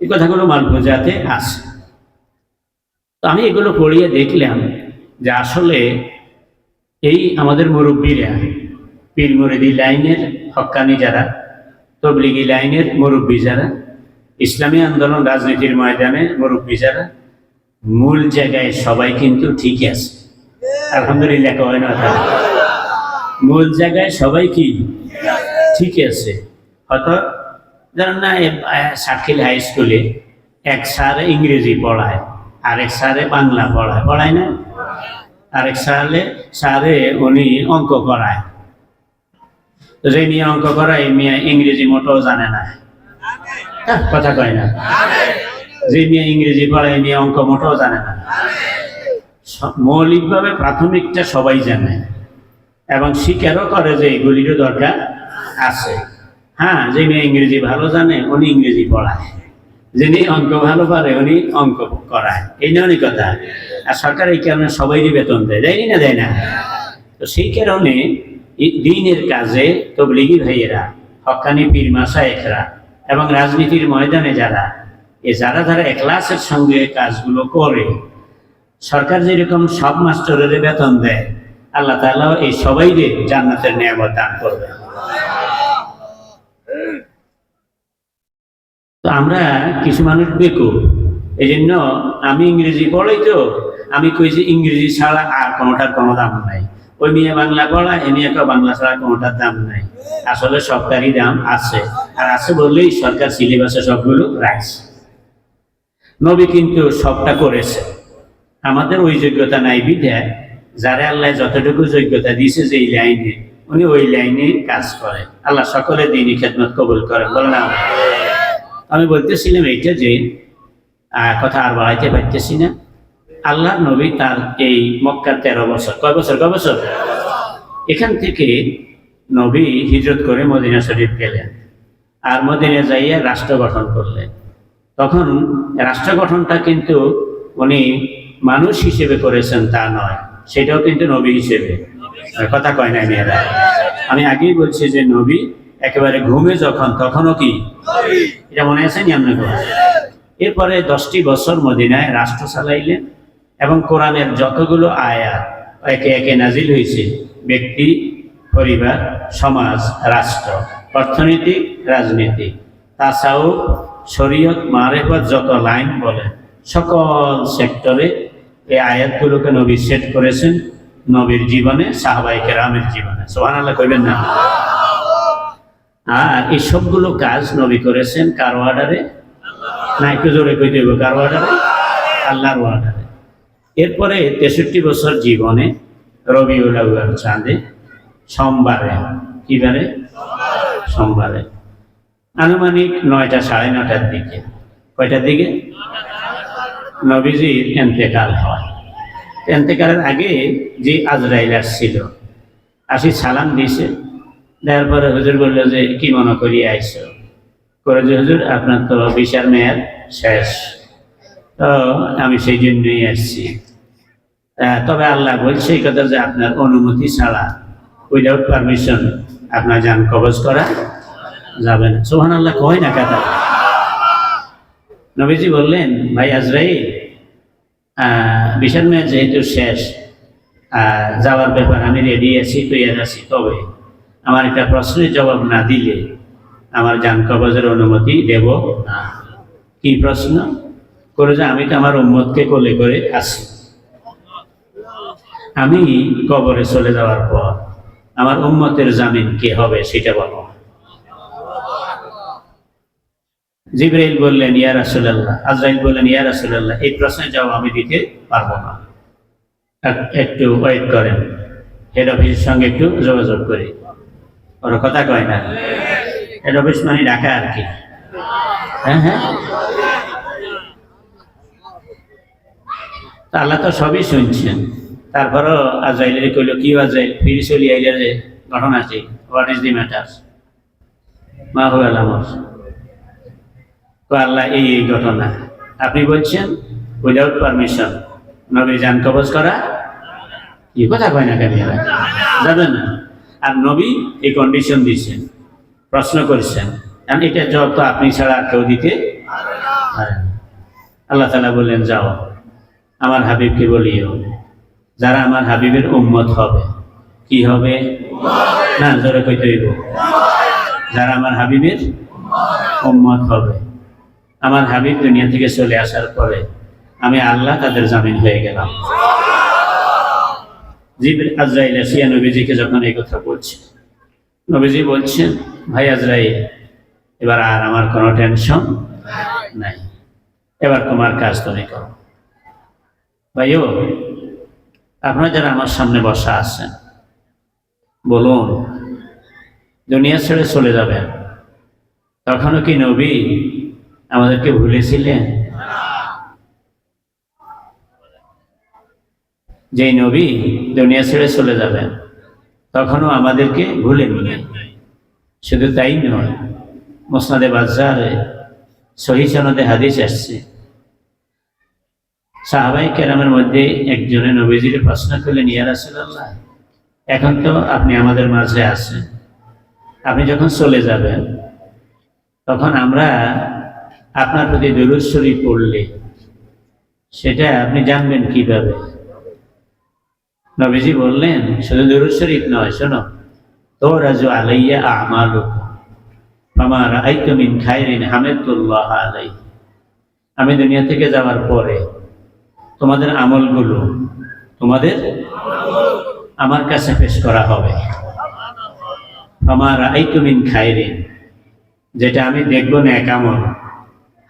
এই কথাগুলো মালফুজাতে আছে। তো আমি এগুলো পড়িয়ে দেখলাম যে আসলে এই আমাদের মুরব্বীরা, পীর মুরিদি লাইনের হক্কানি যারা, তবলিগি লাইনের মুরব্বী যারা, ইসলামী আন্দোলন রাজনীতির ময়দানে মুরব্বী যারা, মূল জায়গায় সবাই কিন্তু ঠিক আছে, আলহামদুলিল্লাহ। কয় না, মূল জায়গায় সবাই কি ঠিক আছে। হয়তো জানেন না, সাকিল হাই স্কুলে এক স্যারে ইংরেজি পড়ায়, আরেক স্যারে বাংলা পড়ায় না, আরেক স্যারে উনি অঙ্ক করায়। যে মেয়ে অঙ্ক করায় এই মেয়ে ইংরেজি মোটেও জানে না, কথা কয় না। যে মেয়ে ইংরেজি পড়ায় মেয়ে অঙ্ক মোটেও জানে না। মৌলিকভাবে প্রাথমিকটা সবাই জানে এবং স্বীকারও করে যে এগুলিরও দরকার আছে। হ্যাঁ, যে মেয়ে ইংরেজি ভালো জানে উনি ইংরেজি পড়ায়, যিনি অঙ্ক ভালো পারে উনি অঙ্ক করায়, এই নয় কথা। আর সরকার এই কারণে সবাইরই বেতন দেয়, দেয়নি না, দেয় না। তো সেই কারণে দ্বীনের কাজে তবলিগি ভাইয়েরা, হক্কানি পীর মাশায়েখরা এবং রাজনীতির ময়দানে যারা ইখলাসের সঙ্গে কাজগুলো করে, সরকার যেরকম সব মাস্টারের বেতন দেয়, আল্লাহ তাআলা এই সবাইকে জান্নাতের নিয়ামত দান করবে। তো আমরা কিছু মানুষ বেকুব, এই জন্য আমি ইংরেজি পড়াই, তো আমি কই যে ইংরেজি ছাড়া আর কোনোটার কোনো দাম নাই। ওই মেয়ে বাংলা পড়া, এ মেয়ে বাংলা ছাড়া কোনোটার দাম নাই। আসলে সবটারই দাম আছে, আর আছে বললেই সরকার সিলেবাসে সবগুলো রাখছে। নবী কিন্তু সবটা করেছে, আমাদের ওই যোগ্যতা নাই বিধায় যারা আল্লাহ যতটুকু যোগ্যতা দিয়েছে যে এই লাইনে, উনি ওই লাইনে কাজ করে। আল্লাহ সকলের দ্বীনি খেদমত কবুল করেন, বলেন। আমি বলতেছিলাম এইটা যে কথা আর বাড়াইতে পারতেছি না। আল্লাহর নবী তার এই মক্কার 13 বছর, কয় বছর এখান থেকে নবী হিজরত করে মদিনা শরীফ গেলেন, আর মদিনা যাইয়া রাষ্ট্র গঠন করলেন। তখন রাষ্ট্র গঠনটা কিন্তু উনি মানুষ হিসেবে করেছেন তা নয়, সেটাও কিন্তু নবী হিসেবে। কথা কয় নাই মেয়েরা? আমি আগেই বলছি যে নবী একেবারে ঘুমে যখন, তখনও কি, এটা মনে আছে নি আপনাকে? এরপরে 10টি বছর মদিনায় রাষ্ট্র চালাইলেন এবং কোরআনের যতগুলো আয়াত একে একে নাজিল হয়েছে, ব্যক্তি, পরিবার, সমাজ, রাষ্ট্র, অর্থনীতি, রাজনীতি, তাসাউফ, শরীয়ত, মারেফত, যত লাইন বলেন সকল সেক্টরে এই আয়াতগুলোকে নবী সেট করেছেন নবীর জীবনে, সাহাবায়ে কেরামের জীবনে। সুবহানাল্লাহ কইবেন না? আর এই সবগুলো কাজ নবী করেছেন কার অর্ডারে? না, একটু জোরে কইতে হইব, কার অর্ডারে? আল্লাহর অর্ডারে। এরপরে 63 বছর জীবনে রবিউল আউয়াল চাঁদে সোমবারে, কি বারে? সোমবারে আনুমানিক 9টা 9:30 দিকে, কয়টার দিকে? নবীজির ইন্তেকাল হয়। ইন্তেকালের আগে যে আজরাইল আসছিল, আসি সালাম দিছে, দেওয়ার পরে হুজুর বলল যে কি মনে করি আইসো? করে যে হুজুর আপনার তো ভিসার মেয়াদ শেষ, তো আমি সেই জন্যই আসছি। তবে আল্লাহ বলছে এই কথা যে আপনার অনুমতি ছাড়া, উইদাউট পারমিশন আপনার জান কবজ করা যাবে না। সুবহানাল্লাহ কয় না কথা? নবীজি বললেন, ভাই আজরাইল, ভিসার মেয়াদ যেহেতু শেষ, যাওয়ার ব্যাপার আমি রেডি আছি, তৈরি আছি, তবে আমার একটা প্রশ্নের জবাব না দিলে আমার জান কবজের অনুমতি দেব না। কি প্রশ্ন? করে যে আমি তো আমার উম্মতকে কোলে করে আছি, আমি কবরে চলে যাওয়ার পর আমার উম্মতের জামিন কে হবে সেটা বলো। জিবরাইল বললেন, ইয়া রাসূলুল্লাহ। আজরাইল বললেন, ইয়া রাসূলুল্লাহ, এই প্রশ্নের জবাব আমি দিতে পারবো না, একটু ওয়েট করেন, হেড অফিসের সঙ্গে একটু যোগাযোগ করি। ওর কথা কয় না? হেড অফিস মানে ঢাকা আর কি। হ্যাঁ হ্যাঁ, আল্লাহ তো সবই শুনছেন। তারপরও আজরাইলের কইল, কি আজরাইল, ফিরে চলি আইলে যে ঘটনা আছে, হোয়াট ইজ দি ম্যাটার? মা হুয়াল আমর। তো আল্লাহ এই ঘটনা আপনি বলছেন উইদাউট পারমিশন নবী জান কবজ করা, এই কথা কয় না কেন? যাবেন না। আর নবী এই কন্ডিশন দিচ্ছেন, প্রশ্ন করছেন, কারণ এটার জবাব তো আপনি ছাড়া কেউ দিতে পারেন। আল্লাহ তাআলা বললেন, যাও আমার হাবিবকে বলিও, যারা আমার হাবিবের উম্মত হবে, কি হবে? না, জোরে কইতে হইব, যারা আমার হাবিবের উম্মত হবে। আমার হাবিব দুনিয়া থেকে চলে আসার পরে আমি আল্লাহ তাদের জামিন হয়ে গেলাম। জিবরিল আজরাইল আসিয়া নবীজিকে যখন এই কথা বলছে, নবীজি বলছেন, ভাই আজরাইল, এবার আর আমার কোনো টেনশন নাই, এবার তোমার কাজ তুমি করো। ভাইও, আপনারা যারা আমার সামনে বসা আছেন, বলুন, দুনিয়া ছেড়ে চলে যাবেন, তখনও কি নবী আমাদেরকে ভুলেছিলেন? যে নবী দুনিয়া ছেড়ে চলে যাবেন তখনও আমাদেরকে ভুলেননি। শুধু তাই নয়, মুসনাদে বাজ্জারে সহিহ সনদে হাদিস আসছে, সাহাবায়ে কেরামের মধ্যে একজনে নবীজির প্রশ্ন করলেন, ইয়া রাসূলুল্লাহ, এখন তো আপনি আমাদের মাঝে আছেন, আপনি যখন চলে যাবেন তখন আমরা আপনার প্রতি দুরূদ শরীফ পড়লে সেটা আপনি জানবেন কিভাবে? নবীজি বললেন, শুধু দুরূদ শরীফ নয়, শোনো, তুরাজু আলাইয়া আমালুকুম ফামা রাআইতু মিন খাইরিন হামিদুল্লাহ আলাইহি। আমি দুনিয়া থেকে যাওয়ার পরে তোমাদের আমলগুলো আমার কাছে পেশ করা হবে। ফামা রাআইতু মিন খাইরিন, যেটা আমি দেখবো নেক আমল,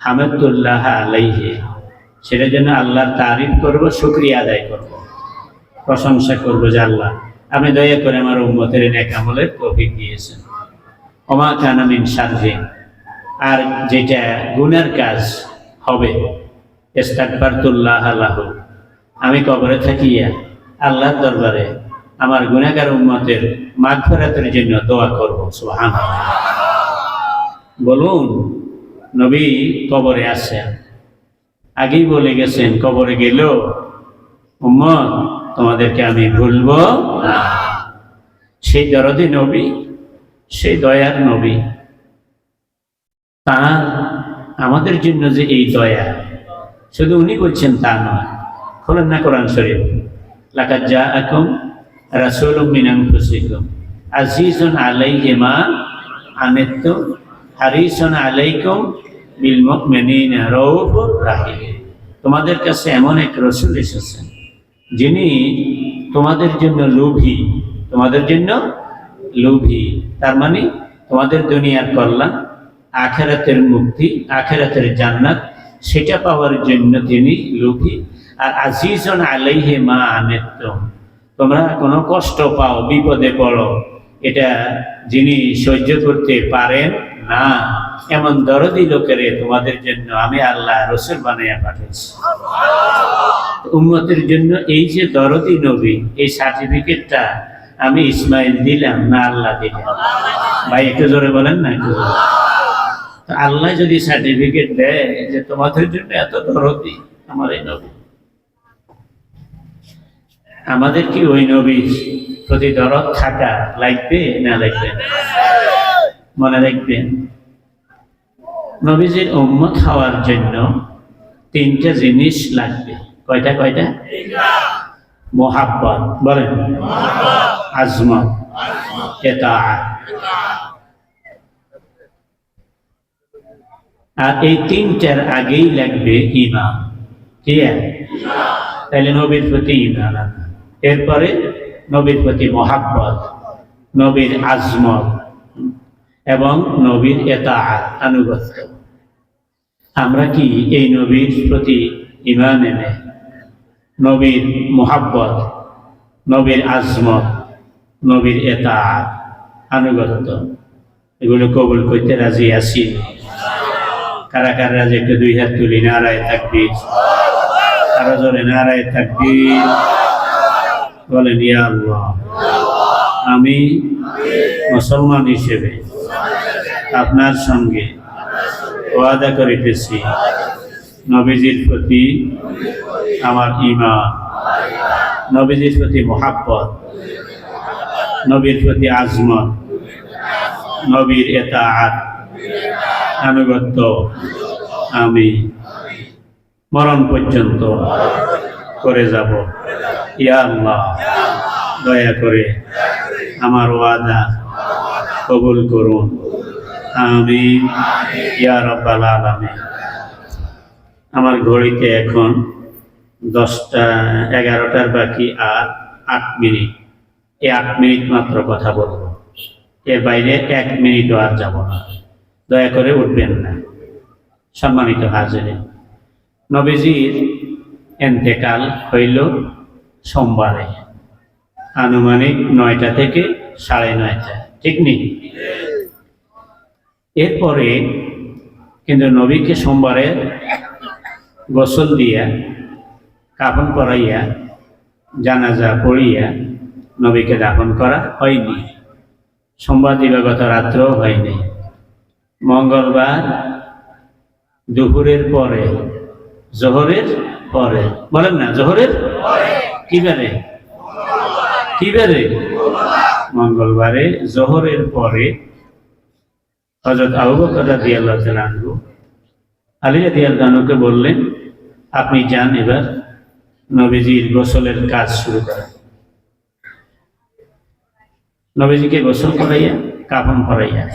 হামিদুল্লাহ আলাইহি, সেটার জন্য আল্লাহর তারিফ করব, শুকরিয়া আদায় করব, প্রশংসা করবো যে আল্লাহ আপনি দয়া করে আমার উম্মতের নেক আমলের তৌফিক দিয়েছেন। ওমা কানা মিন শাররিন, আর যেটা গুনার কাজ হবে, ইস্তাগফারতুল্লাহ লাহু, আমি কবরে থাকিয়া আল্লাহর দরবারে আমার গুনাহগার উম্মতের মাগফিরাতের জন্য দোয়া করব। সুবহানাল্লাহ। বলুন, নবী কবরে আছেন, আগেই বলে গেছেন কবরে গেলেও উম্মত তোমাদেরকে আমি ভুলব না। সেই দরদি নবী, সেই দয়ার নবী, তার আমাদের জন্য যে এই দয়া, শুধু উনি বলছেন তা নয়। খোলেন না কোরআন শরীফ, লাকাদ জাআকুম রাসূলুম মিন আনফুসিকুম আজিজুন আলাইহি মা আনিতুম হারিসুন আলাইকুম বিল মুমিনিনা রাউফুর রাহিম। তোমাদের কাছে এমন এক রাসূল এসেছেন যিনি তোমাদের জন্য লোভী, তোমাদের জন্য লোভী, তার মানে তোমাদের দুনিয়ার কল্যাণ, আখিরাতের মুক্তি, আখিরাতের জান্নাত, সেটা পাওয়ার জন্য তিনি লোভী। আর আজিজুন আলাইহি মা আনিতুম, তোমরা কোনো কষ্ট পাও, বিপদে পড়ো, এটা যিনি সহ্য করতে পারেন না, এমন দরদি লোকেরে তোমাদের জন্য আমি আল্লাহ রাসূল বানাইয়া পাঠিয়েছি। উম্মতের জন্য এই যে দরদি নবী, এই সার্টিফিকেটটা আমি ইসমাইল দিলাম না আল্লাহ দিলাম? ভাই একটু জোরে বলেন না, একটু জোরে। আল্লাহ যদি সার্টিফিকেট দেয় যে তোমাদের জন্য এত দরদি আমার এই নবী, আমাদের কি ওই নবীর প্রতি দরদ থাকা লাগবে না লাগবে? মনে রাখবেন, নবীজির উম্মত হওয়ার জন্য তিনটা জিনিস লাগবে। কয়টা কয়টা? মুহাব্বত, বলেন, আজমত, ইতাআত। আর এই তিনটার আগেই লাগবে ঈমান। ঠিক আছে? তাহলে নবীর প্রতি ঈমান, এরপরে নবীর প্রতি মুহাব্বত, নবীর আজমত এবং নবীর ইতাআত, আনুগত্য। আমরা কি এই নবীর প্রতি ঈমান এনে নবীর মুহাব্বত, নবীর আজমত, নবীর ইতাআত, আনুগত্য এগুলো কবুল করতে রাজি আছি? কারা কারা রাজি? একটু দুই হাত তুলি, নারায়ে তাকবীর। আরো জোরে নারায়ে তাকবীর। বলেন, ইয়া আল্লাহ, আমি মুসলমান হিসেবে আপনার সঙ্গে ওয়াদা করিতেছি নবীজির প্রতি আমার ঈমান, নবীজির প্রতি মুহাব্বত, নবীর প্রতি আজমত, নবীর ইতাআত, আনুগত্য আমি মরণ পর্যন্ত করে যাব। ইয়া আল্লাহ, দয়া করে আমার ওয়াদা কবুল করুন। আমিন ইয়া রাব্বাল আলামিন। আমার ঘড়িতে এখন 11টার বাকি আর 8 মিনিট। এই 8 মিনিট মাত্র কথা বলবো, এর বাইরে 1 মিনিটও আর যাব না। দয়া করে উঠবেন না। সম্মানিত হাজিরিন, নবীজির ইন্তেকাল হইল সোমবারে, আনুমানিক 9টা থেকে 9:30, ঠিক নেই? এরপরে কিন্তু নবীকে সোমবারে গোসল দিয়া, কাফন পরাইয়া, জানাজা পড়িয়া নবীকে দাফন করা হয়নি। সোমবার দিবাগত রাত্রেও হয়নি। মঙ্গলবার দুপুরের পরে, জোহরের পরে, বলেন না, জোহরের কিবারে? কিবারে? মঙ্গলবারে জোহরের পরে হযরত আবু বকর রাদিয়াল্লাহু তাআলা আনহু আলী রাদিয়াল্লাহু আনহুকে বললেন, আপনি যান, এবার নবীজির গোসলের কাজ শুরু করেন। নবীজিকে গোসল করাইয়া, কাফন পরাইয়া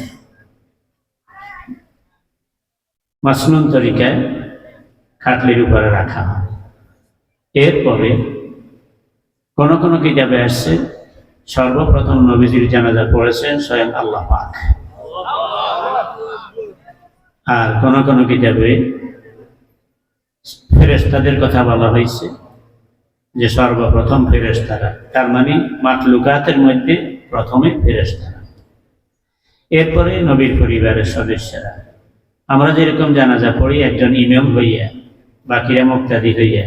মাসনুন তরিকায় খাটলির উপরে রাখা হয়। এরপরে কোন কোন কিতাবে আসছে সর্বপ্রথম নবীজির জানাজা পড়েছেন স্বয়ং আল্লাহ পাক। আর কোন কোন কিতাবে ফেরেশতাদের কথা বলা হয়েছে যে সর্বপ্রথম ফেরেশতারা, তার মানে মাখলুকাতের মধ্যে প্রথমে ফেরেশতারা, এরপরে নবীর পরিবারের সদস্যরা। আমরা যেরকম জানাজা পড়ি একজন ইমাম হইয়া, বাকিরা মুক্তাদি হইয়া,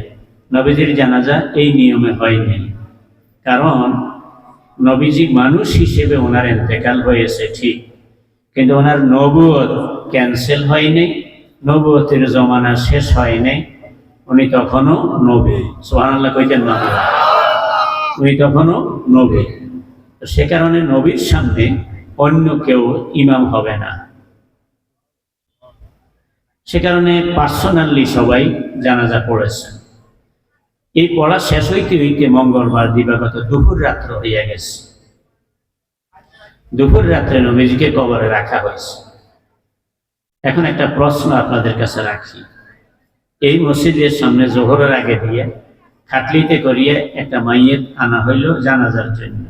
নবীজির জানাজা এই নিয়মে হয়নি। কারণ নবীজি মানুষ হিসেবে ওনার ইন্তেকাল হয়েছে ঠিক, কিন্তু ওনার নবুয়ত ক্যান্সেল হয়নি, নবুয়তের জমানা শেষ হয়নি, উনি তখনও নবী। সুবহানাল্লাহ কইতেন না? উনি তখনও নবী। সে কারণে নবীর সামনে অন্য কেউ ইমাম হবে না। সে কারণে পার্সোনালি সবাই জানাজা পড়েছেন। এই পড়া শেষ হইতে হইতে মঙ্গলবার দিবাগত দুপুর রাত্র হইয়া গেছে। দুপুর রাত্রে নবীজিকে কবরে রাখা হয়েছে। এখন একটা প্রশ্ন আপনাদের কাছে রাখি, এই মসজিদের সামনে জোহরের আগে দিয়ে খাটলিতে করিয়ে একটা মাইয়েত আনা হইল জানাজার জন্য।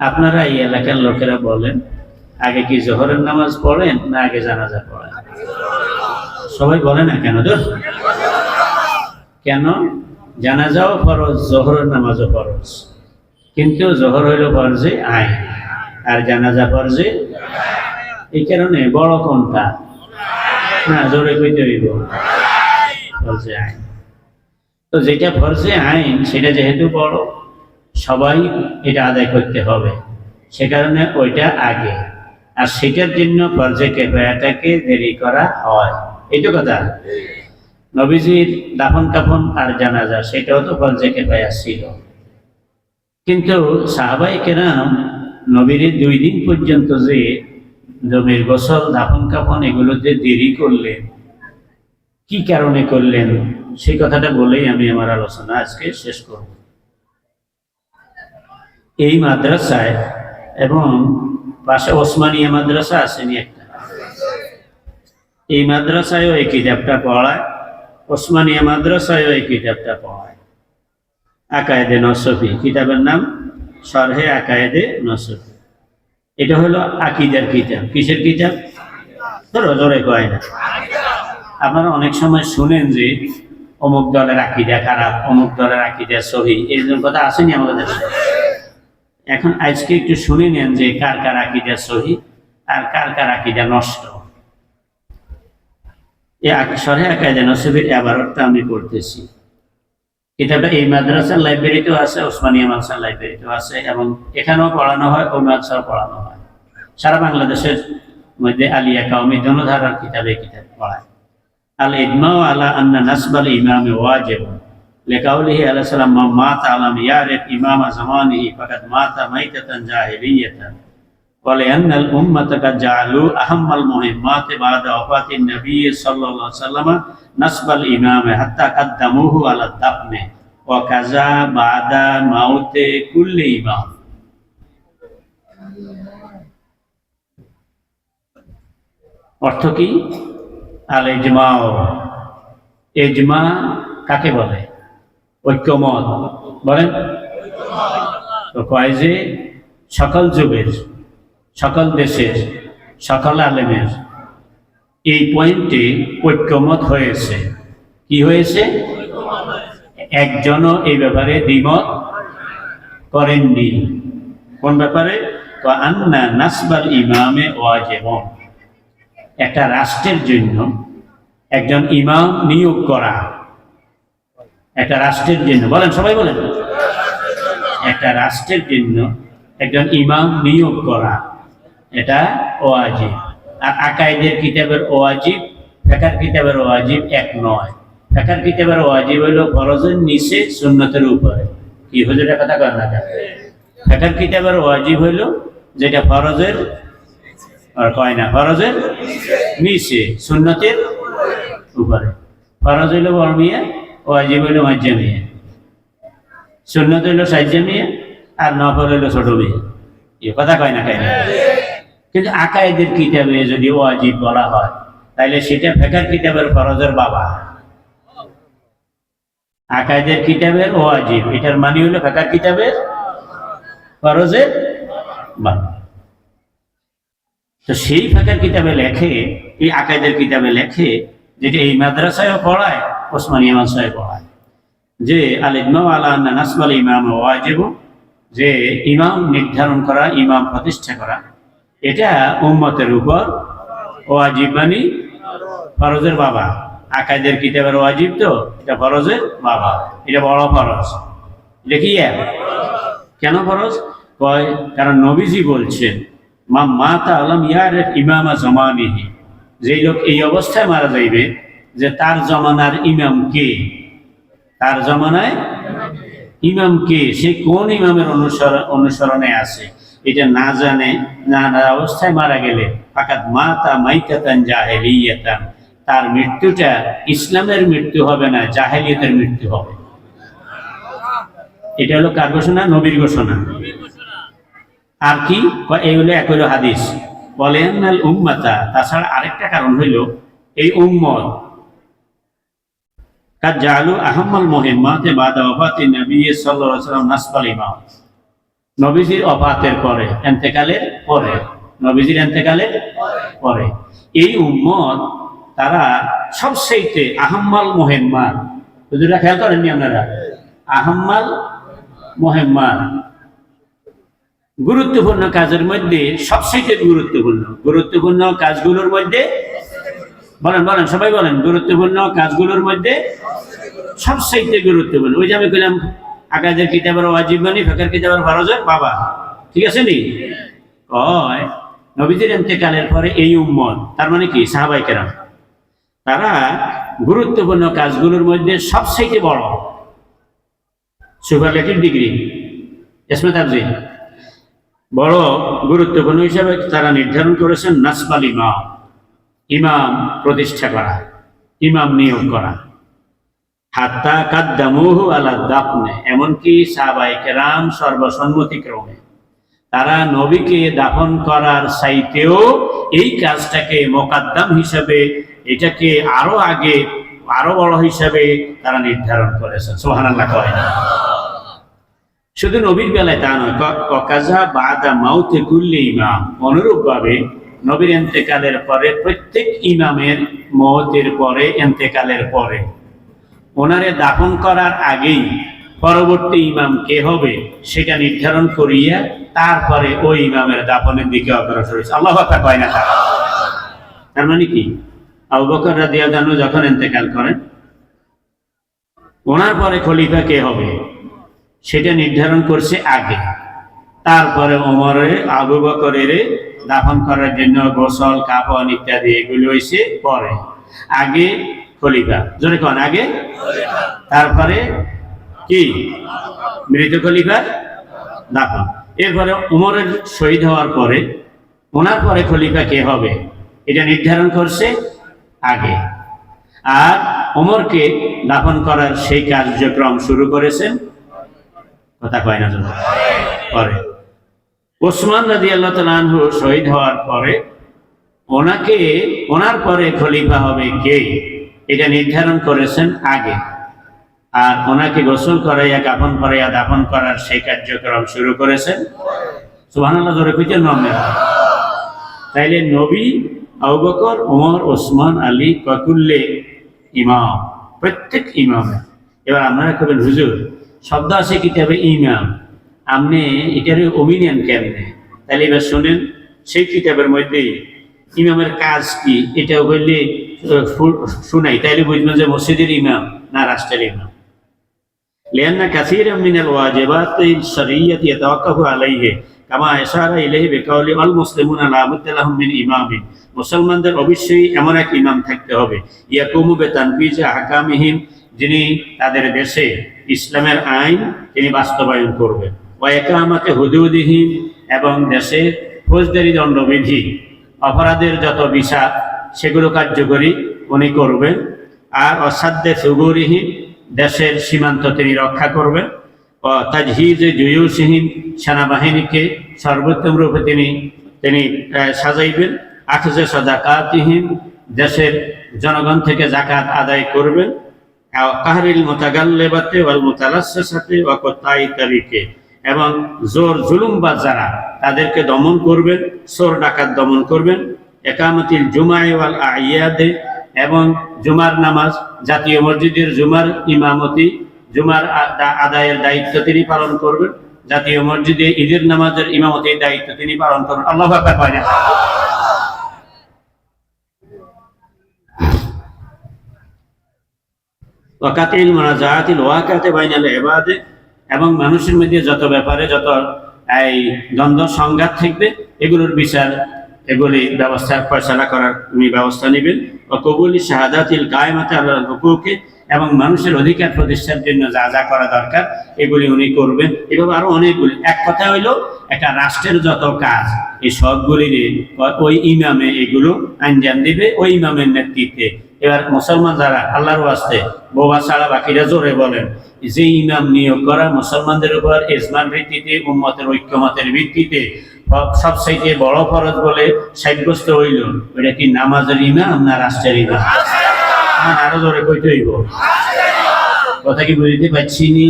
আপনারা এই এলাকার লোকেরা বলেন, আগে কি জোহরের নামাজ পড়েন না আগে জানাজা পড়েন? সবাই বলে না কেন? কেন? জানাজাও ফরজ, জোহরের নামাজও ফরজ, কিন্তু জোহর হইল ফরজে আইন আর জানাজা ফরজে। এই কারণে বড় কোনটা? না, জোরে কইতে হইব ফরজে আইন। তো যেটা ফরজে আইন সেটা যেহেতু বড়, সবাই এটা আদায় করতে হবে, সে কারণে ওইটা আগে, আর সেটার জন্য ফরজে কিফায়াটাকে দেরি করা হয়। এই তো কথা। নবীজির দাফন কাফন আর জানাজা সেটাও তো ফরজে কিফায়া ছিল, কিন্তু সাহাবায়ে কেরাম নবীর 2 দিন পর্যন্ত যে নবীর গোসল দাফন কাফন এগুলোতে দেরি করলেন, কি কারণে করলেন সেই কথাটা বলেই আমি আমার আলোচনা আজকে শেষ করব। এই মাদ্রাসায় এবং পাশে ওসমানিয়া মাদ্রাসা আসেনি একটা, এই মাদ্রাসায়ও এই কিতাবটা পড়ায়, ওসমানিয়া মাদ্রাসায়ও এই কিতাবটা পড়ায়। আকায়েদে নসফি, কিতাবের নাম শরহে আকায়েদে নসফি। এটা হলো আকিদার কিতাব। কিসের কিতাব? ধরো জোরে কয় না। আপনারা অনেক সময় শুনেন যে অমুক দলের আকিদা খারাপ, অমুক দলের আকিদা সহি, এই কথা আসেনি আমাদের দেশে? এখন আজকে একটু শুনে নেন যে কার কার আকিদা সহি আর কার কার আকিদা নষ্ট। এই শরহে আকায়েদে নসফির ইবারতটা আমি পড়তেছি। কিতাবটা এই মাদ্রাসার লাইব্রেরিতেও আছে, ওসমানিয়া মাদ্রাসার লাইব্রেরিতেও আছে, এবং এখানেও পড়ানো হয়, ওই মাদ্রাসাও পড়ানো হয়। সারা বাংলাদেশের মধ্যে আলিয়া কাওমি জনধারার কিতাবে কিতাব পড়ায়। আল ইজমাউ আলা আন্না নাসবাল ইমামে ওয়াজিব লিকাউলিহি আলাইহিস সালাম মান মাতা আলাম ইয়ারিফ ইমামা জামানিহি ফাকাদ মাতা মাইতাতান জাহিলিয়াতান ওয়া লিআন্নাল উম্মাতা কাদ জাআলু আহাম্মাল মুহিম্মাতি বাদা ওয়াফাতিন নবী সাল্লাল্লাহু আলাইহি ওয়াসাল্লাম নাসবাল ইমামে হাত্তা কাদ্দামুহু আলা দাফনে ওয়া কাযা বাদা মাউতে কুল্লি ইমাম। অর্থ কি? আল ইজমাউ, ইজমা কাকে বলে? ঐক্যমত। বলেন তো, কয় যে সকল যুগের, সকল দেশের, সকল আলেমের এই পয়েন্টে ঐক্যমত হয়েছে। কি হয়েছে? একজনও এই ব্যাপারে দ্বিমত করেননি। কোন ব্যাপারে? তো আন্না নাসবাল ইমামে ওয়াজিব, একটা রাষ্ট্রের জন্য একজন ইমাম নিয়োগ করা, একটা রাষ্ট্রের জন্য, বলেন সবাই বলেন, একটা রাষ্ট্রের জন্য একজন ইমাম নিয়োগ করা, এটা ওয়াজিব। আর আকায়েদের কিতাবের ওয়াজিব, ফিকহের কিতাবের ওয়াজিব এক নয়। ফিকহের কিতাবের ওয়াজিব হলো ফরজের নিচে সুন্নতের উপরে। কি হুজুরের কথা কয় না? ফিকহের কিতাবের ওয়াজিব হলো যেটা ফরজের, আর কয় না, ফরজের নিচে সুন্নতের উপরে। ফরজ হইল বর্মিয়া, ওয়াজিব হইল মাজ্জামিয়া, সুন্নত হইল সাজ্জামিয়া, আর নফল হইল ছোট মিয়া। এ কথা কয় না? কয় না। কিন্তু আকায়েদের কিতাবে যদি ওয়াজিব বলা হয় তাহলে সেটা ফিকহের কিতাবের ফরজের বাবা। আকায়েদের কিতাবের ওয়াজিব, এটার মানে হইল ফিকহের কিতাবের ফরজের বাবা। তো সেই ফিকহের কিতাবে লেখে, এই আকায়েদের কিতাবে লেখে, যেটা এই মাদ্রাসায়ও পড়ায়, ওসমানিয়া মাদ্রাসায় পড়ায়, যে আল ইজমাউ আলা আন্না নাসবাল ইমাম ওয়াজিব, যে ইমাম নির্ধারণ করা, ইমাম প্রতিষ্ঠা করা, এটা উম্মতের উপর ওয়াজিব, মানে ফরজের বাবা। আকায়েদের কিতাবের ওয়াজিব তো এটা ফরজের বাবা, এটা বড় ফরজ। এটা কি? কেন ফরজ? কয় কারণ নবীজি বলছেন মা মাতা আলম ইয়ার ইমামা জমানিহি, যেই লোক এই অবস্থায় মারা যাইবে যে তার জমানার ইমাম কে, তার জমানায় ইমাম কে, সে কোন ইমামের অনুসরণে আছে এটা না জানে, না অবস্থায় মারা গেলে ফাকাত মাতা মাইতাতান জাহেলিয়াতান, তার মৃত্যুটা ইসলামের মৃত্যু হবে না, জাহেলিয়াতের মৃত্যু হবে। এটা হলো কার ঘোষণা? নবীর ঘোষণা। আর কি এই হলো এক হইল হাদিস বলেন উম্মাতা। তাছাড়া আরেকটা কারণ হইল এই উম্মত কাদ জালু আহম্মাল মুহিম্মাতে বাদা ওয়াফাতি নবী সাল্লাল্লাহু আলাইহি ওয়াসাল্লাম নাসবাল ইমাম, নবীজির ওফাতের পরে, ইন্তেকালের পরে, নবীজির ইন্তেকালের পরে এই উম্মত তারা সবচেয়ে আহম্মাল মুহিম্মাত, হুজুরা খেয়াল করেননি আপনারা? আহম্মাল মুহিম্মাত গুরুত্বপূর্ণ কাজের মধ্যে সবচেয়ে গুরুত্বপূর্ণ কাজগুলোর মধ্যে বলেন বলেন সবাই বলেন, গুরুত্বপূর্ণ কাজগুলোর মধ্যে সবচেয়ে গুরুত্বপূর্ণ। ওই যে আমি কইলাম আকাদের কিতাবের ওয়াজিব বানি ফিকহের কিতাবের ফরজ বাবা, ঠিক আছে নি? কয় নবীজির ইন্তেকালের পরে এই উম্মত, তার মানে কি সাহাবায়ে কেরাম, তারা গুরুত্বপূর্ণ কাজগুলোর মধ্যে সবচেয়ে বড় সুপারলেটিভ ডিগ্রি ইসমে তাফজিল বড় গুরুত্বপূর্ণ হিসাবে তারা নির্ধারণ করেছেন নাসবাল ইমাম, ইমাম প্রতিষ্ঠা করা, ইমাম নিয়োগ করা। হাত্তা কাদ্দামুহু আলা দাফনে, এমনকি সাহাবায়ে কেরাম সর্বসম্মতিক্রমে তারা নবীকে দাফন করার চাইতেও এই কাজটাকে মোকাদ্দাম হিসাবে, এটাকে আরো আগে আরো বড় হিসাবে তারা নির্ধারণ করেছেন। সুবহানাল্লাহ কয় না? শুধু নবীর বেলায় তা নয়, কাজা বাদা মাউতে কুল্লি ইমাম, অনুরূপভাবে নবীর ইন্তেকালের পরে প্রত্যেক ইমামের মওতের পরে, ইন্তেকালের পরে ওনারে দাফন করার আগেই পরবর্তী ইমাম কে হবে সেটা নির্ধারণ করিয়া তারপরে ওই ইমামের দাফনের দিকে অগ্রসর হয়েছে। আল্লাহু আকবার কয় না? তার মানে কি আবু বকর রাদিয়াল্লাহু আনহু যখন ইন্তেকাল করেন, ওনার পরে খলিফা কে হবে সেটা নির্ধারণ করছে আগে, তারপরে ওমরে আবু বকরের দাফন করার জন্য গোসল কাফন ইত্যাদি এগুলো হয়েছে পরে, আগে খলিফা, জোরে কোন আগে, তারপরে কি মৃত খলিফার দাফন, এরপরে উমরের শহীদ হওয়ার পরে ওনার পরে খলিফা কে হবে এটা নির্ধারণ করছে আগে, আর ওমরকে দাফন করার সেই কার্যক্রম শুরু করেছেন, কথা কয় না পরে। ওসমান রাদিয়াল্লাহু তাআলা আনহু শহীদ হওয়ার পরে ওনার পরে খলিফা হবে কে এটা নির্ধারণ করেছেন আগে, আর ওনাকে গোসল করাইয়া কাফন করাইয়া দাফন করার সেই কার্যক্রম শুরু করেছেন। সুবহানাল্লাহ জোরে কইতেন না? তাইলে নবী, আবু বকর, ওমর, ওসমান, আলী কুল্লে ইমাম, প্রত্যেক ইমামের। এবার আপনারা কবেন হুজুর শব্দ আছে কিতাবে ইমাম, আপনি এটার অমিনিয়ন কেমনে? তাহলে এবার শোনেন, সেই কিতাবের মধ্যে ইমামের কাজ কি এটা বললে শুনাই, তাইলে বুঝবেন যে মসজিদের ইমাম না রাষ্ট্রের ইমাম। লিআন্না কাসীরাম মিনাল ওয়াজিবাতিশ শরঈয়্যাতি ইয়াতাওয়াক্কাফু আলাইহি কামা ইশারা ইলাইহি বিকাউলি আল মুসলিমুনা লা বুদ্দা লাহুম মিন ইমামিন, মুসলমানদের অবশ্যই এমন এক ইমাম থাকতে হবে ইয়াকুমু বিতানফিজি আহকামিহিম, যিনি তাদের দেশে ইসলামের আইন তিনি বাস্তবায়ন করবেন, ওয়া ইকামাতি হুদুদিহিম, এবং দেশে ফৌজদারি দণ্ডবিধি, অপরাধের যত বিচার সেগুলো কার্যকরী উনি করবেন, আর অসাধ্যে সুগুরিহীন, দেশের সীমান্ত তিনি রক্ষা করবেন, ও তাজহিজে জুয়ুসিহীন, সেনাবাহিনীকে সর্বোত্তম রূপে তিনি সাজাইবেন, আখজে সাদাকাতিহীন, দেশের জনগণ থেকে জাকাত আদায় করবেন, কাহরিল মুতাগাল্লিবাতি ওয়াল মুতালাসসাসাতি ওয়া কুতাই তারিকে, এবং জোর জুলুমবাজ যারা তাদেরকে দমন করবেন, চোর ডাকাত দমন করবেন, একামতিল জুমাই ওয়াল আইয়াদে, এবং জুমার নামাজ, জাতীয় মসজিদের জুমার ইমামতি, জুমার আদায়ের দায়িত্ব তিনি পালন করবেন, জাতীয় মসজিদে ঈদের নামাজের ইমামতির দায়িত্ব তিনি পালন করবেন। আল্লাহু আকবার কয় না? ওয়াকাতিল মুনাজাআতিল ওয়াকাতি বাইনাল ইবাদে, এবং মানুষের মধ্যে যত ব্যাপারে যত এই দ্বন্দ্ব সংঘাত থাকবে, এগুলোর বিচার এগুলি ব্যবস্থার ফয়সালা করার উনি ব্যবস্থা নেবেন। ও কবুলি শাহাদাতিল কায়েমাতে আলাল হুকুকে, এবং মানুষের অধিকার প্রতিষ্ঠার জন্য যা যা করা দরকার এগুলি উনি করবেন। এভাবে আরো অনেকগুলি, এক কথা হইলো একটা রাষ্ট্রের যত কাজ এই সবগুলির ওই ইমামে এগুলো আঞ্জাম দিবে, ওই ইমামের নেতৃত্বে। এবার মুসলমান যারা আল্লাহর ওয়াস্তে বোবা ছাড়া বাকিরা জোরে বলেন, যে ইমাম নিয়োগ করা মুসলমানদের উপর ইজমার ভিত্তিতে, উম্মতের ঐক্যমতের ভিত্তিতে সবচাইতে বড় ফরজ বলে সাব্যস্ত হইল, ওইটা কি নামাজের ইমাম না রাষ্ট্রের ইমাম? আরো জোরে কইতে হইব, কথা কি বুঝতে পারছি নি?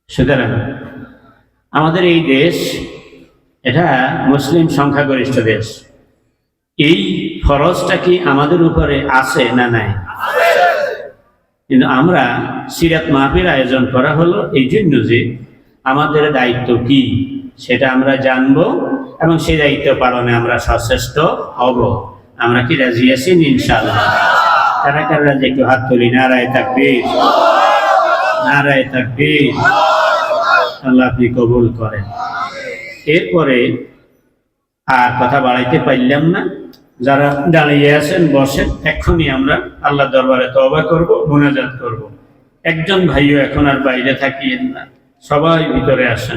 সুতরাং আমাদের এই দেশ এটা মুসলিম সংখ্যাগরিষ্ঠ দেশ, এই ফরজটা কি আমাদের উপরে আছে না নাই? কিন্তু আমরা সিরাত মাহফিল আয়োজন করা হলো এই জন্য যে আমাদের দায়িত্ব কি সেটা আমরা জানবো এবং সেই দায়িত্ব পালনে আমরা সচেষ্ট হব। আমরা কি রাজি আছি ইনশাআল্লাহ? কারা কারা রাজি একটু হাত তুলি। নারায়ে তাকবীর, নারায়ে তাকবীর। আল্লাহ আপনি কবুল করেন। এরপরে আর কথা বাড়াইতে পারলাম না, যারা দাঁড়িয়ে আছেন বসেন, এক্ষুনি আমরা আল্লাহ দরবারে তওবা করব, মুনাজাত করব। একজন ভাইও এখন আর বাইরে থাকিয়েন না, সবাই ভিতরে আসেন।